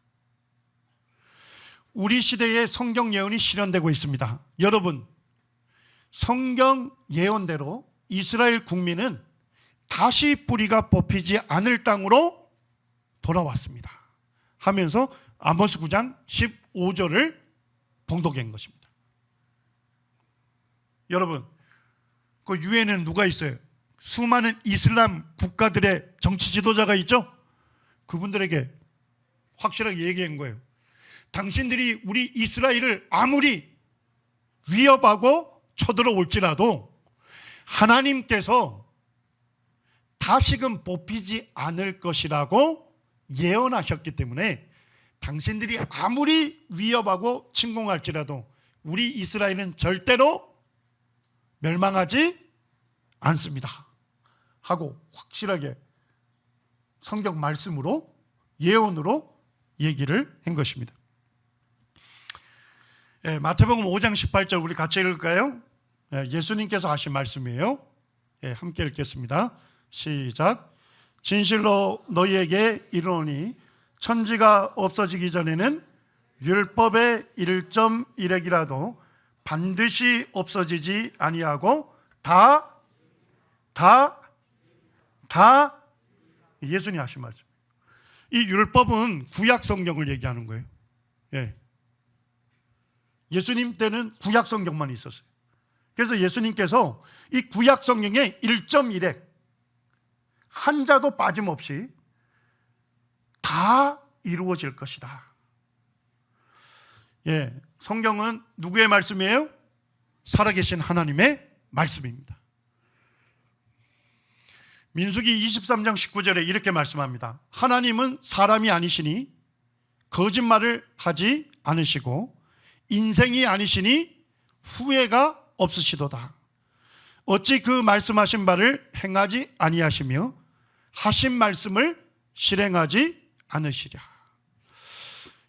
우리 시대에 성경 예언이 실현되고 있습니다. 여러분, 성경 예언대로 이스라엘 국민은 다시 뿌리가 뽑히지 않을 땅으로 돌아왔습니다 하면서 아모스 9장 15절을 봉독한 것입니다. 여러분, 그 유엔에는 누가 있어요? 수많은 이슬람 국가들의 정치 지도자가 있죠? 그분들에게 확실하게 얘기한 거예요. 당신들이 우리 이스라엘을 아무리 위협하고 쳐들어올지라도 하나님께서 다시금 뽑히지 않을 것이라고 예언하셨기 때문에 당신들이 아무리 위협하고 침공할지라도 우리 이스라엘은 절대로 멸망하지 않습니다 하고 확실하게 성경 말씀으로 예언으로 얘기를 한 것입니다. 마태복음 5장 18절 우리 같이 읽을까요? 예수님께서 하신 말씀이에요. 함께 읽겠습니다. 시작. 진실로 너희에게 이르노니 천지가 없어지기 전에는 율법의 1.1획이라도 반드시 없어지지 아니하고 다 예수님이 하신 말씀. 이 율법은 구약 성경을 얘기하는 거예요. 예수님 때는 구약 성경만 있었어요. 그래서 예수님께서 이 구약 성경의 1.1획 한 자도 빠짐없이 다 이루어질 것이다. 성경은 누구의 말씀이에요? 살아계신 하나님의 말씀입니다. 민수기 23장 19절에 이렇게 말씀합니다. 하나님은 사람이 아니시니 거짓말을 하지 않으시고 인생이 아니시니 후회가 없으시도다. 어찌 그 말씀하신 바를 행하지 아니하시며 하신 말씀을 실행하지 않으시랴.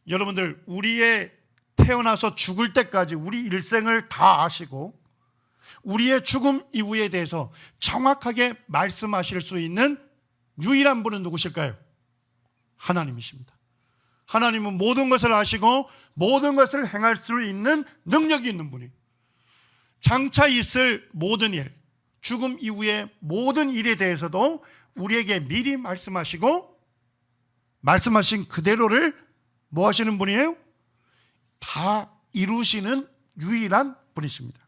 여러분들, 우리의 태어나서 죽을 때까지 우리 일생을 다 아시고 우리의 죽음 이후에 대해서 정확하게 말씀하실 수 있는 유일한 분은 누구실까요? 하나님이십니다. 하나님은 모든 것을 아시고 모든 것을 행할 수 있는 능력이 있는 분이, 장차 있을 모든 일, 죽음 이후의 모든 일에 대해서도 우리에게 미리 말씀하시고 말씀하신 그대로를 뭐 하시는 분이에요? 다 이루시는 유일한 분이십니다.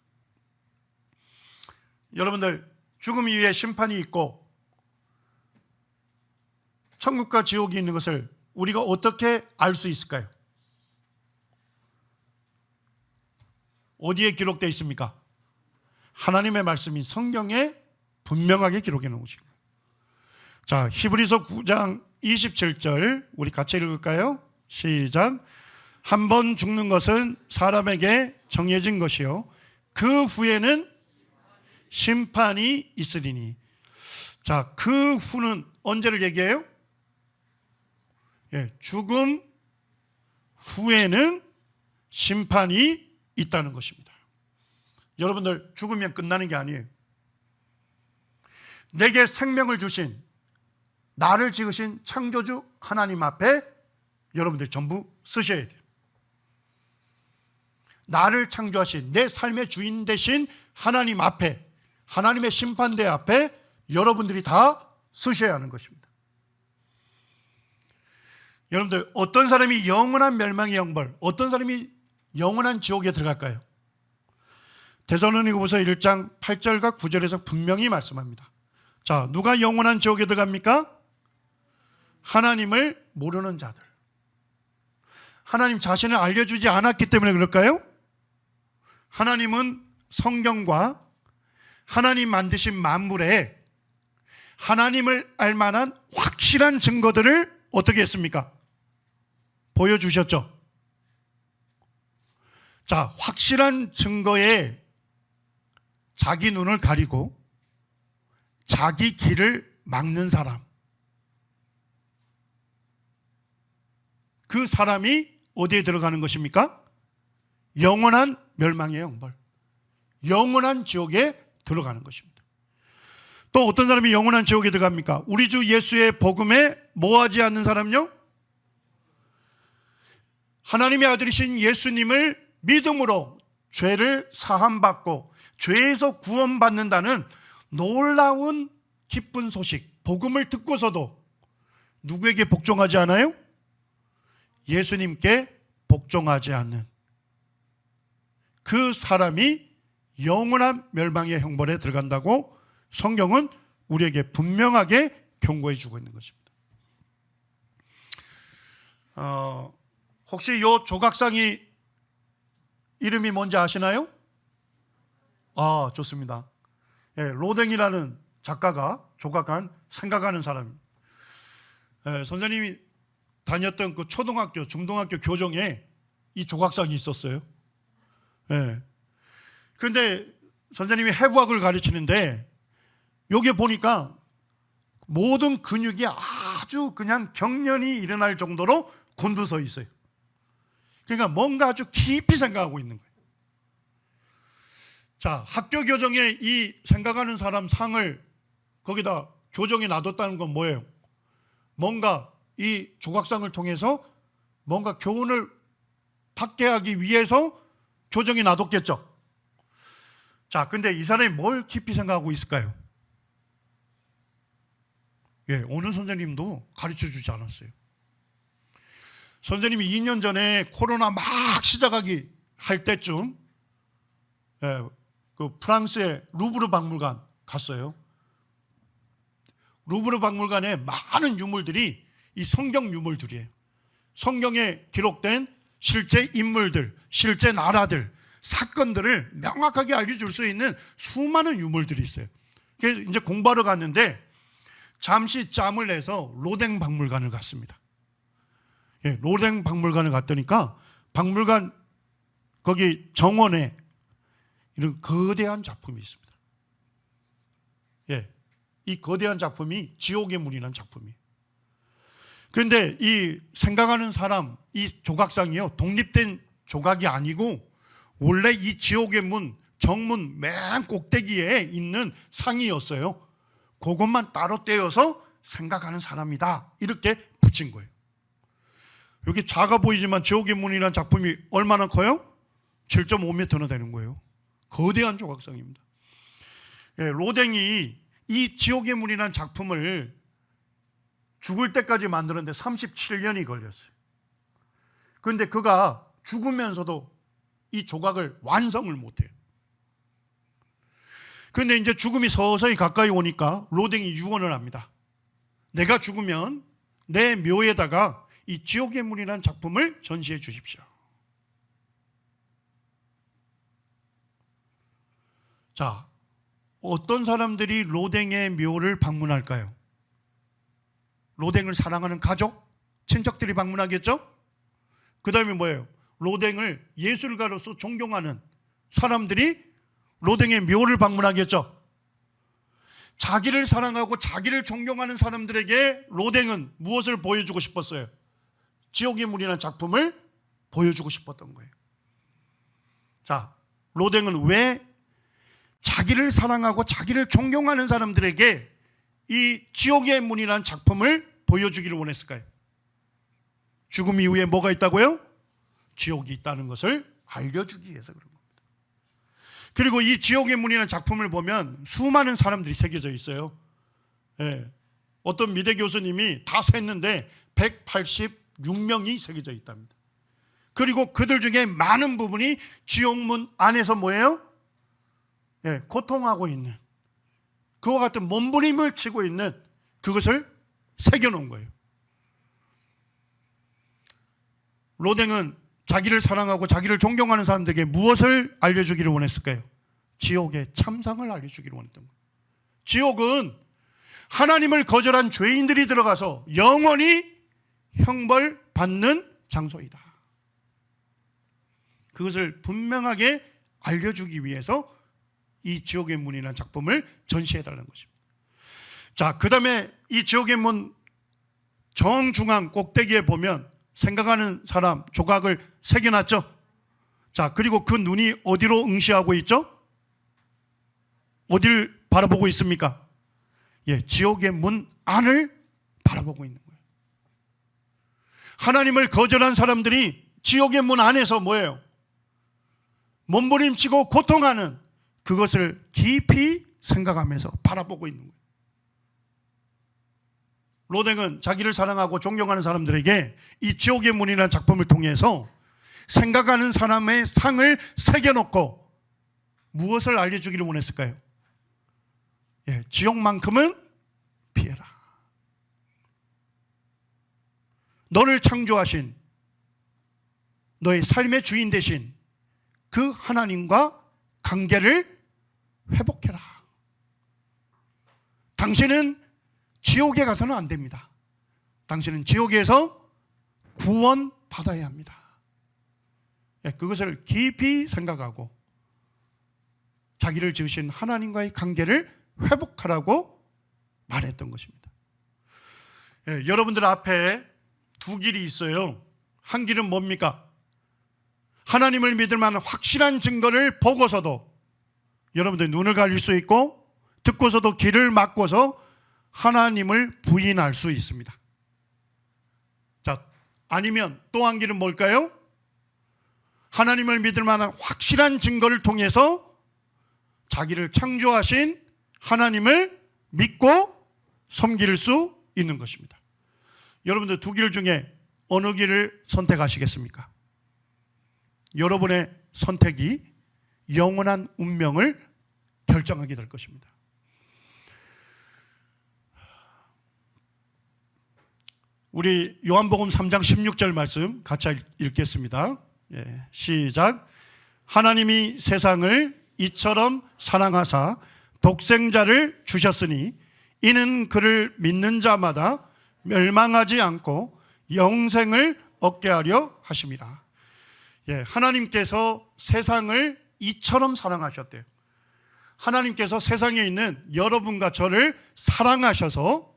여러분들, 죽음 이후에 심판이 있고 천국과 지옥이 있는 것을 우리가 어떻게 알 수 있을까요? 어디에 기록되어 있습니까? 하나님의 말씀이 성경에 분명하게 기록해 놓으신 거예요. 자, 히브리서 9장 27절 우리 같이 읽을까요? 시작. 한 번 죽는 것은 사람에게 정해진 것이요 그 후에는 심판이 있으리니. 자, 그 후는 언제를 얘기해요? 죽음 후에는 심판이 있다는 것입니다. 여러분들, 죽으면 끝나는 게 아니에요. 내게 생명을 주신, 나를 지으신 창조주 하나님 앞에 여러분들 전부 쓰셔야 돼요. 나를 창조하신 내 삶의 주인 되신 하나님 앞에, 하나님의 심판대 앞에 여러분들이 다 쓰셔야 하는 것입니다. 여러분들, 어떤 사람이 영원한 멸망의 형벌, 어떤 사람이 영원한 지옥에 들어갈까요? 데살로니가후서 1장 8절과 9절에서 분명히 말씀합니다. 자, 누가 영원한 지옥에 들어갑니까? 하나님을 모르는 자들. 하나님 자신을 알려주지 않았기 때문에 그럴까요? 하나님은 성경과 하나님 만드신 만물에 하나님을 알만한 확실한 증거들을 어떻게 했습니까? 보여주셨죠. 자, 확실한 증거에 자기 눈을 가리고 자기 길을 막는 사람, 그 사람이 어디에 들어가는 것입니까? 영원한 멸망의 형벌, 영원한 지옥에 들어가는 것입니다. 또 어떤 사람이 영원한 지옥에 들어갑니까? 우리 주 예수의 복음에 뭐하지 않는 사람요? 하나님의 아들이신 예수님을 믿음으로 죄를 사함받고 죄에서 구원받는다는 놀라운 기쁜 소식, 복음을 듣고서도 누구에게 복종하지 않아요? 예수님께 복종하지 않는 그 사람이 영원한 멸망의 형벌에 들어간다고 성경은 우리에게 분명하게 경고해 주고 있는 것입니다. 혹시 이 조각상이 이름이 뭔지 아시나요? 좋습니다. 로댕이라는 작가가 조각한 생각하는 사람입니다. 선생님이 다녔던 그 초등학교, 중등학교 교정에 이 조각상이 있었어요. 예. 그런데 선생님이 해부학을 가르치는데 여기 보니까 모든 근육이 아주 그냥 경련이 일어날 정도로 곤두서 있어요. 그러니까 뭔가 아주 깊이 생각하고 있는 거예요. 자, 학교 교정에 이 생각하는 사람 상을 거기다 교정에 놔뒀다는 건 뭐예요? 뭔가 이 조각상을 통해서 뭔가 교훈을 받게 하기 위해서 교정에 놔뒀겠죠. 자, 근데 이 사람이 뭘 깊이 생각하고 있을까요? 예, 어느 선생님도 가르쳐 주지 않았어요. 선생님이 2년 전에 코로나 막 시작하기 할 때쯤 그 프랑스의 루브르 박물관 갔어요. 루브르 박물관에 많은 유물들이 이 성경 유물들이에요. 성경에 기록된 실제 인물들, 실제 나라들, 사건들을 명확하게 알려줄 수 있는 수많은 유물들이 있어요. 그래서 이제 공부하러 갔는데 잠시 짬을 내서 로댕 박물관을 갔습니다. 예, 로댕 박물관을 갔더니까 박물관 거기 정원에 이런 거대한 작품이 있습니다. 예, 이 거대한 작품이 지옥의 문이라는 작품이에요. 그런데 이 생각하는 사람, 이 조각상이요, 독립된 조각이 아니고 원래 이 지옥의 문, 정문 맨 꼭대기에 있는 상이었어요. 그것만 따로 떼어서 생각하는 사람이다, 이렇게 붙인 거예요. 여기 작아 보이지만 지옥의 문이라는 작품이 얼마나 커요? 7.5m나 되는 거예요. 거대한 조각상입니다. 예, 로댕이 이 지옥의 문이라는 작품을 죽을 때까지 만드는데 37년이 걸렸어요. 그런데 그가 죽으면서도 이 조각을 완성을 못해요. 그런데 이제 죽음이 서서히 가까이 오니까 로댕이 유언을 합니다. 내가 죽으면 내 묘에다가 이 지옥의 문이라는 작품을 전시해 주십시오. 자, 어떤 사람들이 로댕의 묘를 방문할까요? 로댕을 사랑하는 가족, 친척들이 방문하겠죠? 그 다음에 뭐예요? 로댕을 예술가로서 존경하는 사람들이 로댕의 묘를 방문하겠죠? 자기를 사랑하고 자기를 존경하는 사람들에게 로댕은 무엇을 보여주고 싶었어요? 지옥의 문이라는 작품을 보여주고 싶었던 거예요. 자, 로댕은 왜 자기를 사랑하고 자기를 존경하는 사람들에게 이 지옥의 문이라는 작품을 보여주기를 원했을까요? 죽음 이후에 뭐가 있다고요? 지옥이 있다는 것을 알려주기 위해서 그런 겁니다. 그리고 이 지옥의 문이라는 작품을 보면 수많은 사람들이 새겨져 있어요. 예, 어떤 미대 교수님이 다 셌는데 186명이 새겨져 있답니다. 그리고 그들 중에 많은 부분이 지옥문 안에서 뭐예요? 예, 고통하고 있는, 그와 같은 몸부림을 치고 있는 그것을 새겨놓은 거예요. 로댕은 자기를 사랑하고 자기를 존경하는 사람들에게 무엇을 알려주기를 원했을까요? 지옥의 참상을 알려주기를 원했던 거예요. 지옥은 하나님을 거절한 죄인들이 들어가서 영원히 형벌받는 장소이다. 그것을 분명하게 알려주기 위해서 이 지옥의 문이라는 작품을 전시해달라는 것입니다. 자, 그 다음에 이 지옥의 문 정중앙 꼭대기에 보면 생각하는 사람 조각을 새겨놨죠. 자, 그리고 그 눈이 어디로 응시하고 있죠? 어딜 바라보고 있습니까? 예, 지옥의 문 안을 바라보고 있는 거예요. 하나님을 거절한 사람들이 지옥의 문 안에서 뭐예요? 몸부림치고 고통하는 그것을 깊이 생각하면서 바라보고 있는 거예요. 로댕은 자기를 사랑하고 존경하는 사람들에게 이 지옥의 문이라는 작품을 통해서 생각하는 사람의 상을 새겨놓고 무엇을 알려주기를 원했을까요? 예, 지옥만큼은 피해라. 너를 창조하신, 너의 삶의 주인 되신 그 하나님과 관계를 회복해라. 당신은 지옥에 가서는 안 됩니다. 당신은 지옥에서 구원받아야 합니다. 그것을 깊이 생각하고 자기를 지으신 하나님과의 관계를 회복하라고 말했던 것입니다. 여러분들 앞에 두 길이 있어요. 한 길은 뭡니까? 하나님을 믿을 만한 확실한 증거를 보고서도 여러분들 눈을 가릴 수 있고 듣고서도 길을 막고서 하나님을 부인할 수 있습니다. 자, 아니면 또 한 길은 뭘까요? 하나님을 믿을 만한 확실한 증거를 통해서 자기를 창조하신 하나님을 믿고 섬길 수 있는 것입니다. 여러분들 두 길 중에 어느 길을 선택하시겠습니까? 여러분의 선택이 영원한 운명을 결정하게 될 것입니다. 우리 요한복음 3장 16절 말씀 같이 읽겠습니다. 시작. 하나님이 세상을 이처럼 사랑하사 독생자를 주셨으니 이는 그를 믿는 자마다 멸망하지 않고 영생을 얻게 하려 하심이라. 하나님께서 세상을 이처럼 사랑하셨대요. 하나님께서 세상에 있는 여러분과 저를 사랑하셔서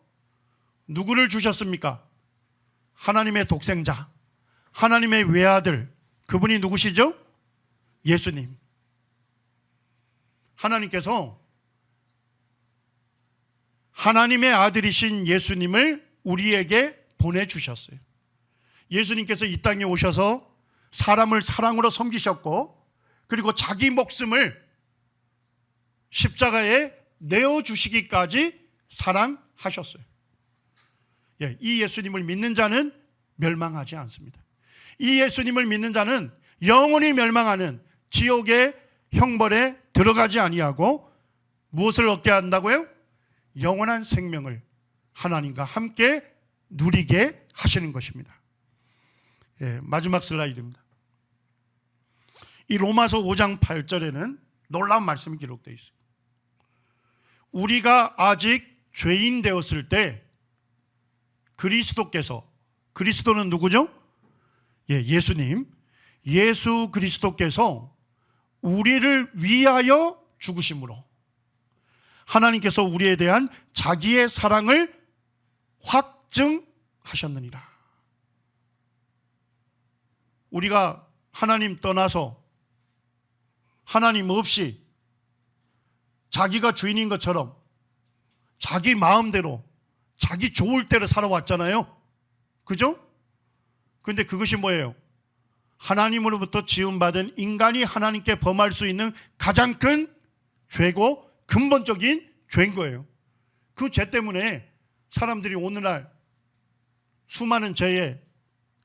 누구를 주셨습니까? 하나님의 독생자, 하나님의 외아들, 그분이 누구시죠? 예수님. 하나님께서 하나님의 아들이신 예수님을 우리에게 보내주셨어요. 예수님께서 이 땅에 오셔서 사람을 사랑으로 섬기셨고, 그리고 자기 목숨을 십자가에 내어주시기까지 사랑하셨어요. 이 예수님을 믿는 자는 멸망하지 않습니다. 이 예수님을 믿는 자는 영원히 멸망하는 지옥의 형벌에 들어가지 아니하고 무엇을 얻게 한다고요? 영원한 생명을 하나님과 함께 누리게 하시는 것입니다. 마지막 슬라이드입니다. 이 로마서 5장 8절에는 놀라운 말씀이 기록되어 있어요. 우리가 아직 죄인 되었을 때 그리스도께서, 그리스도는 누구죠? 예수님, 예수 그리스도께서 우리를 위하여 죽으심으로 하나님께서 우리에 대한 자기의 사랑을 확증하셨느니라. 우리가 하나님 떠나서 하나님 없이 자기가 주인인 것처럼 자기 마음대로 자기 좋을 대로 살아왔잖아요. 그죠? 그런데 그것이 뭐예요? 하나님으로부터 지음받은 인간이 하나님께 범할 수 있는 가장 큰 죄고 근본적인 죄인 거예요. 그 죄 때문에 사람들이 오늘날 수많은 죄의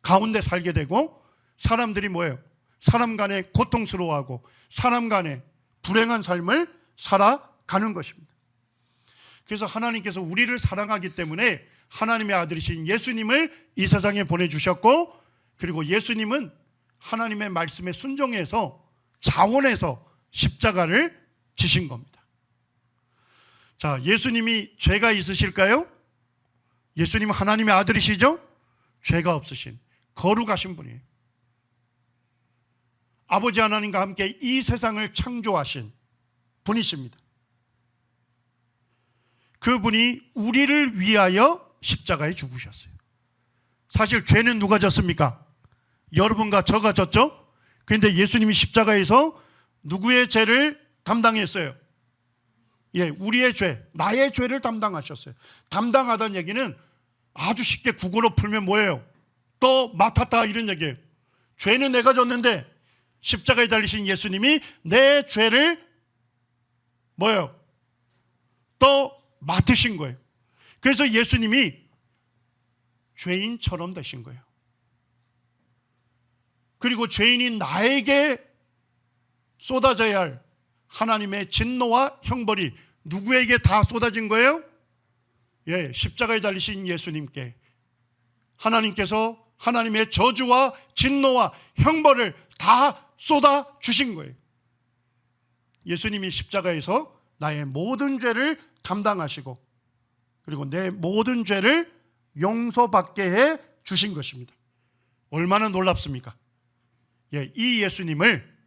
가운데 살게 되고, 사람들이 뭐예요? 사람 간에 고통스러워하고 사람 간에 불행한 삶을 살아가는 것입니다. 그래서 하나님께서 우리를 사랑하기 때문에 하나님의 아들이신 예수님을 이 세상에 보내주셨고, 그리고 예수님은 하나님의 말씀에 순종해서 자원해서 십자가를 지신 겁니다. 자, 예수님이 죄가 있으실까요? 예수님은 하나님의 아들이시죠? 죄가 없으신 거룩하신 분이에요. 아버지 하나님과 함께 이 세상을 창조하신 분이십니다. 그분이 우리를 위하여 십자가에 죽으셨어요. 사실 죄는 누가 졌습니까? 여러분과 저가 졌죠? 그런데 예수님이 십자가에서 누구의 죄를 담당했어요? 우리의 죄, 나의 죄를 담당하셨어요. 담당하다는 얘기는 아주 쉽게 국어로 풀면 뭐예요? 또 맡았다, 이런 얘기예요. 죄는 내가 졌는데 십자가에 달리신 예수님이 내 죄를 뭐예요? 또 맡으신 거예요. 그래서 예수님이 죄인처럼 되신 거예요. 그리고 죄인인 나에게 쏟아져야 할 하나님의 진노와 형벌이 누구에게 다 쏟아진 거예요? 십자가에 달리신 예수님께 하나님께서 하나님의 저주와 진노와 형벌을 다 쏟아 주신 거예요. 예수님이 십자가에서 나의 모든 죄를 담당하시고, 그리고 내 모든 죄를 용서받게 해 주신 것입니다. 얼마나 놀랍습니까? 예, 이 예수님을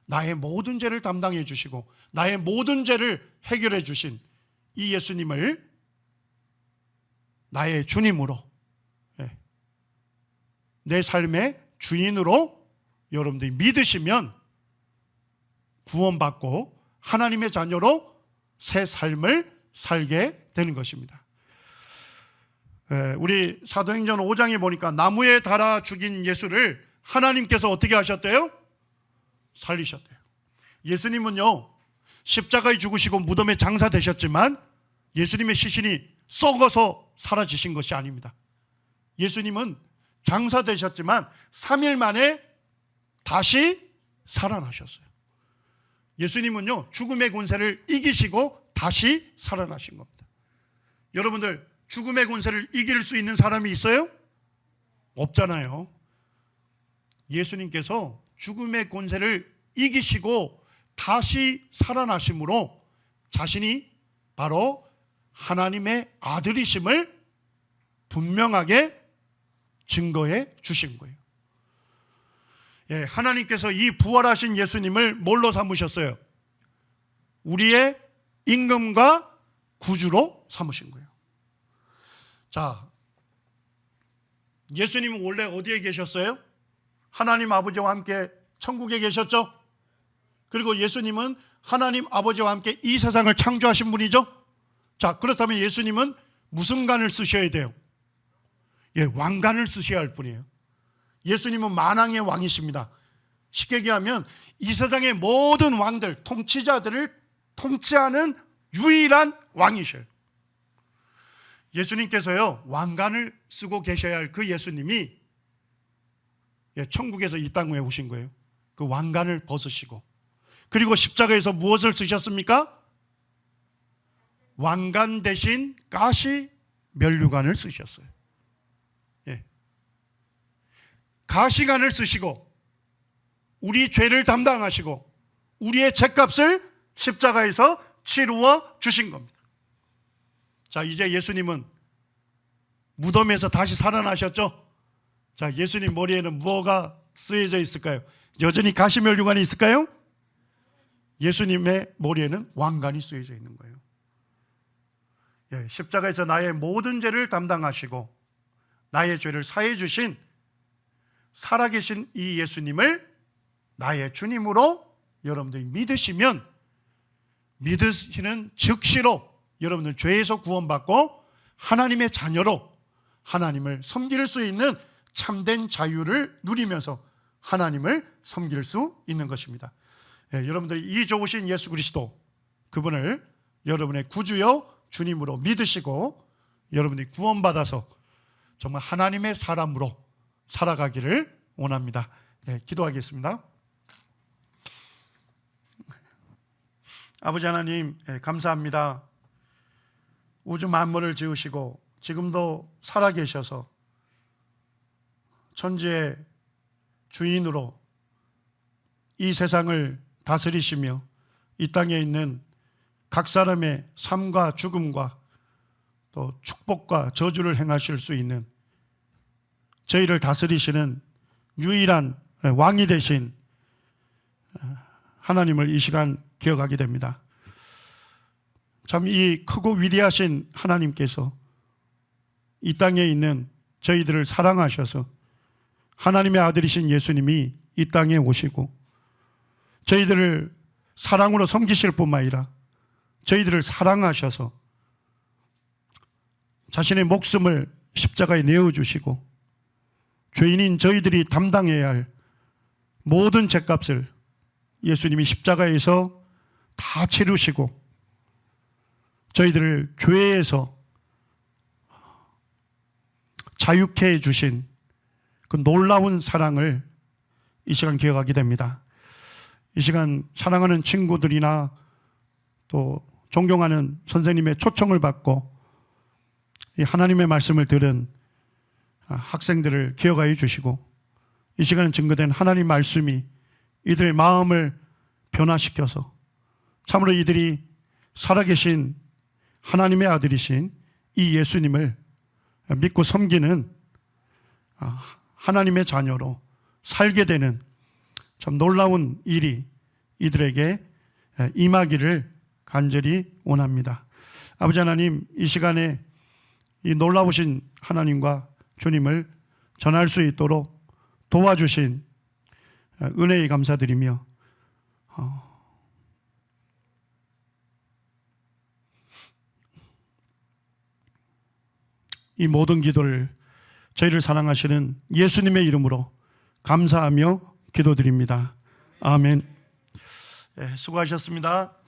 나의 모든 죄를 담당해 주시고 나의 모든 죄를 해결해 주신 이 예수님을 나의 주님으로, 예, 내 삶의 주인으로 여러분들이 믿으시면 구원받고 하나님의 자녀로 새 삶을 살게 되는 것입니다. 우리 사도행전 5장에 보니까 나무에 달아 죽인 예수를 하나님께서 어떻게 하셨대요? 살리셨대요. 예수님은요, 십자가에 죽으시고 무덤에 장사되셨지만 예수님의 시신이 썩어서 사라지신 것이 아닙니다. 예수님은 장사되셨지만 3일 만에 다시 살아나셨어요. 예수님은요, 죽음의 권세를 이기시고 다시 살아나신 겁니다. 여러분들, 죽음의 권세를 이길 수 있는 사람이 있어요? 없잖아요. 예수님께서 죽음의 권세를 이기시고 다시 살아나심으로 자신이 바로 하나님의 아들이심을 분명하게 증거해 주신 거예요. 예, 하나님께서 이 부활하신 예수님을 뭘로 삼으셨어요? 우리의 임금과 구주로 삼으신 거예요. 자, 예수님은 원래 어디에 계셨어요? 하나님 아버지와 함께 천국에 계셨죠? 그리고 예수님은 하나님 아버지와 함께 이 세상을 창조하신 분이죠? 자, 그렇다면 예수님은 무슨 간을 쓰셔야 돼요? 예, 왕관을 쓰셔야 할 분이에요. 예수님은 만왕의 왕이십니다. 쉽게 얘기하면 이 세상의 모든 왕들, 통치자들을 통치하는 유일한 왕이셔요. 예수님께서요, 왕관을 쓰고 계셔야 할 그 예수님이 천국에서 이 땅에 오신 거예요. 그 왕관을 벗으시고, 그리고 십자가에서 무엇을 쓰셨습니까? 왕관 대신 가시 면류관을 쓰셨어요. 예. 가시관을 쓰시고 우리 죄를 담당하시고 우리의 죄값을 십자가에서 치루어 주신 겁니다. 자, 이제 예수님은 무덤에서 다시 살아나셨죠? 자, 예수님 머리에는 무엇가 쓰여져 있을까요? 여전히 가시면류관이 있을까요? 예수님의 머리에는 왕관이 쓰여져 있는 거예요. 예, 십자가에서 나의 모든 죄를 담당하시고 나의 죄를 사해 주신 살아계신 이 예수님을 나의 주님으로 여러분들이 믿으시면 믿으시는 즉시로 여러분들 죄에서 구원받고 하나님의 자녀로 하나님을 섬길 수 있는 참된 자유를 누리면서 하나님을 섬길 수 있는 것입니다. 예, 여러분들이 이 좋으신 예수 그리스도, 그분을 여러분의 구주요 주님으로 믿으시고 여러분이 구원받아서 정말 하나님의 사람으로 살아가기를 원합니다. 예, 기도하겠습니다. 아버지 하나님, 감사합니다. 우주 만물을 지으시고 지금도 살아계셔서 천지의 주인으로 이 세상을 다스리시며 이 땅에 있는 각 사람의 삶과 죽음과 또 축복과 저주를 행하실 수 있는 저희를 다스리시는 유일한 왕이 되신 하나님을 이 시간 기억하게 됩니다. 참 이 크고 위대하신 하나님께서 이 땅에 있는 저희들을 사랑하셔서 하나님의 아들이신 예수님이 이 땅에 오시고 저희들을 사랑으로 섬기실 뿐만 아니라 저희들을 사랑하셔서 자신의 목숨을 십자가에 내어주시고 죄인인 저희들이 담당해야 할 모든 죄값을 예수님이 십자가에서 다 치르시고 저희들을 죄에서 자유케 해주신 그 놀라운 사랑을 이 시간 기억하게 됩니다. 이 시간 사랑하는 친구들이나 또 존경하는 선생님의 초청을 받고 이 하나님의 말씀을 들은 학생들을 기억하여 주시고 이 시간에 증거된 하나님 말씀이 이들의 마음을 변화시켜서 참으로 이들이 살아계신 하나님의 아들이신 이 예수님을 믿고 섬기는 하나님의 자녀로 살게 되는 참 놀라운 일이 이들에게 임하기를 간절히 원합니다. 아버지 하나님, 이 시간에 이 놀라우신 하나님과 주님을 전할 수 있도록 도와주신 은혜에 감사드리며 이 모든 기도를 저희를 사랑하시는 예수님의 이름으로 감사하며 기도드립니다. 아멘. 수고하셨습니다.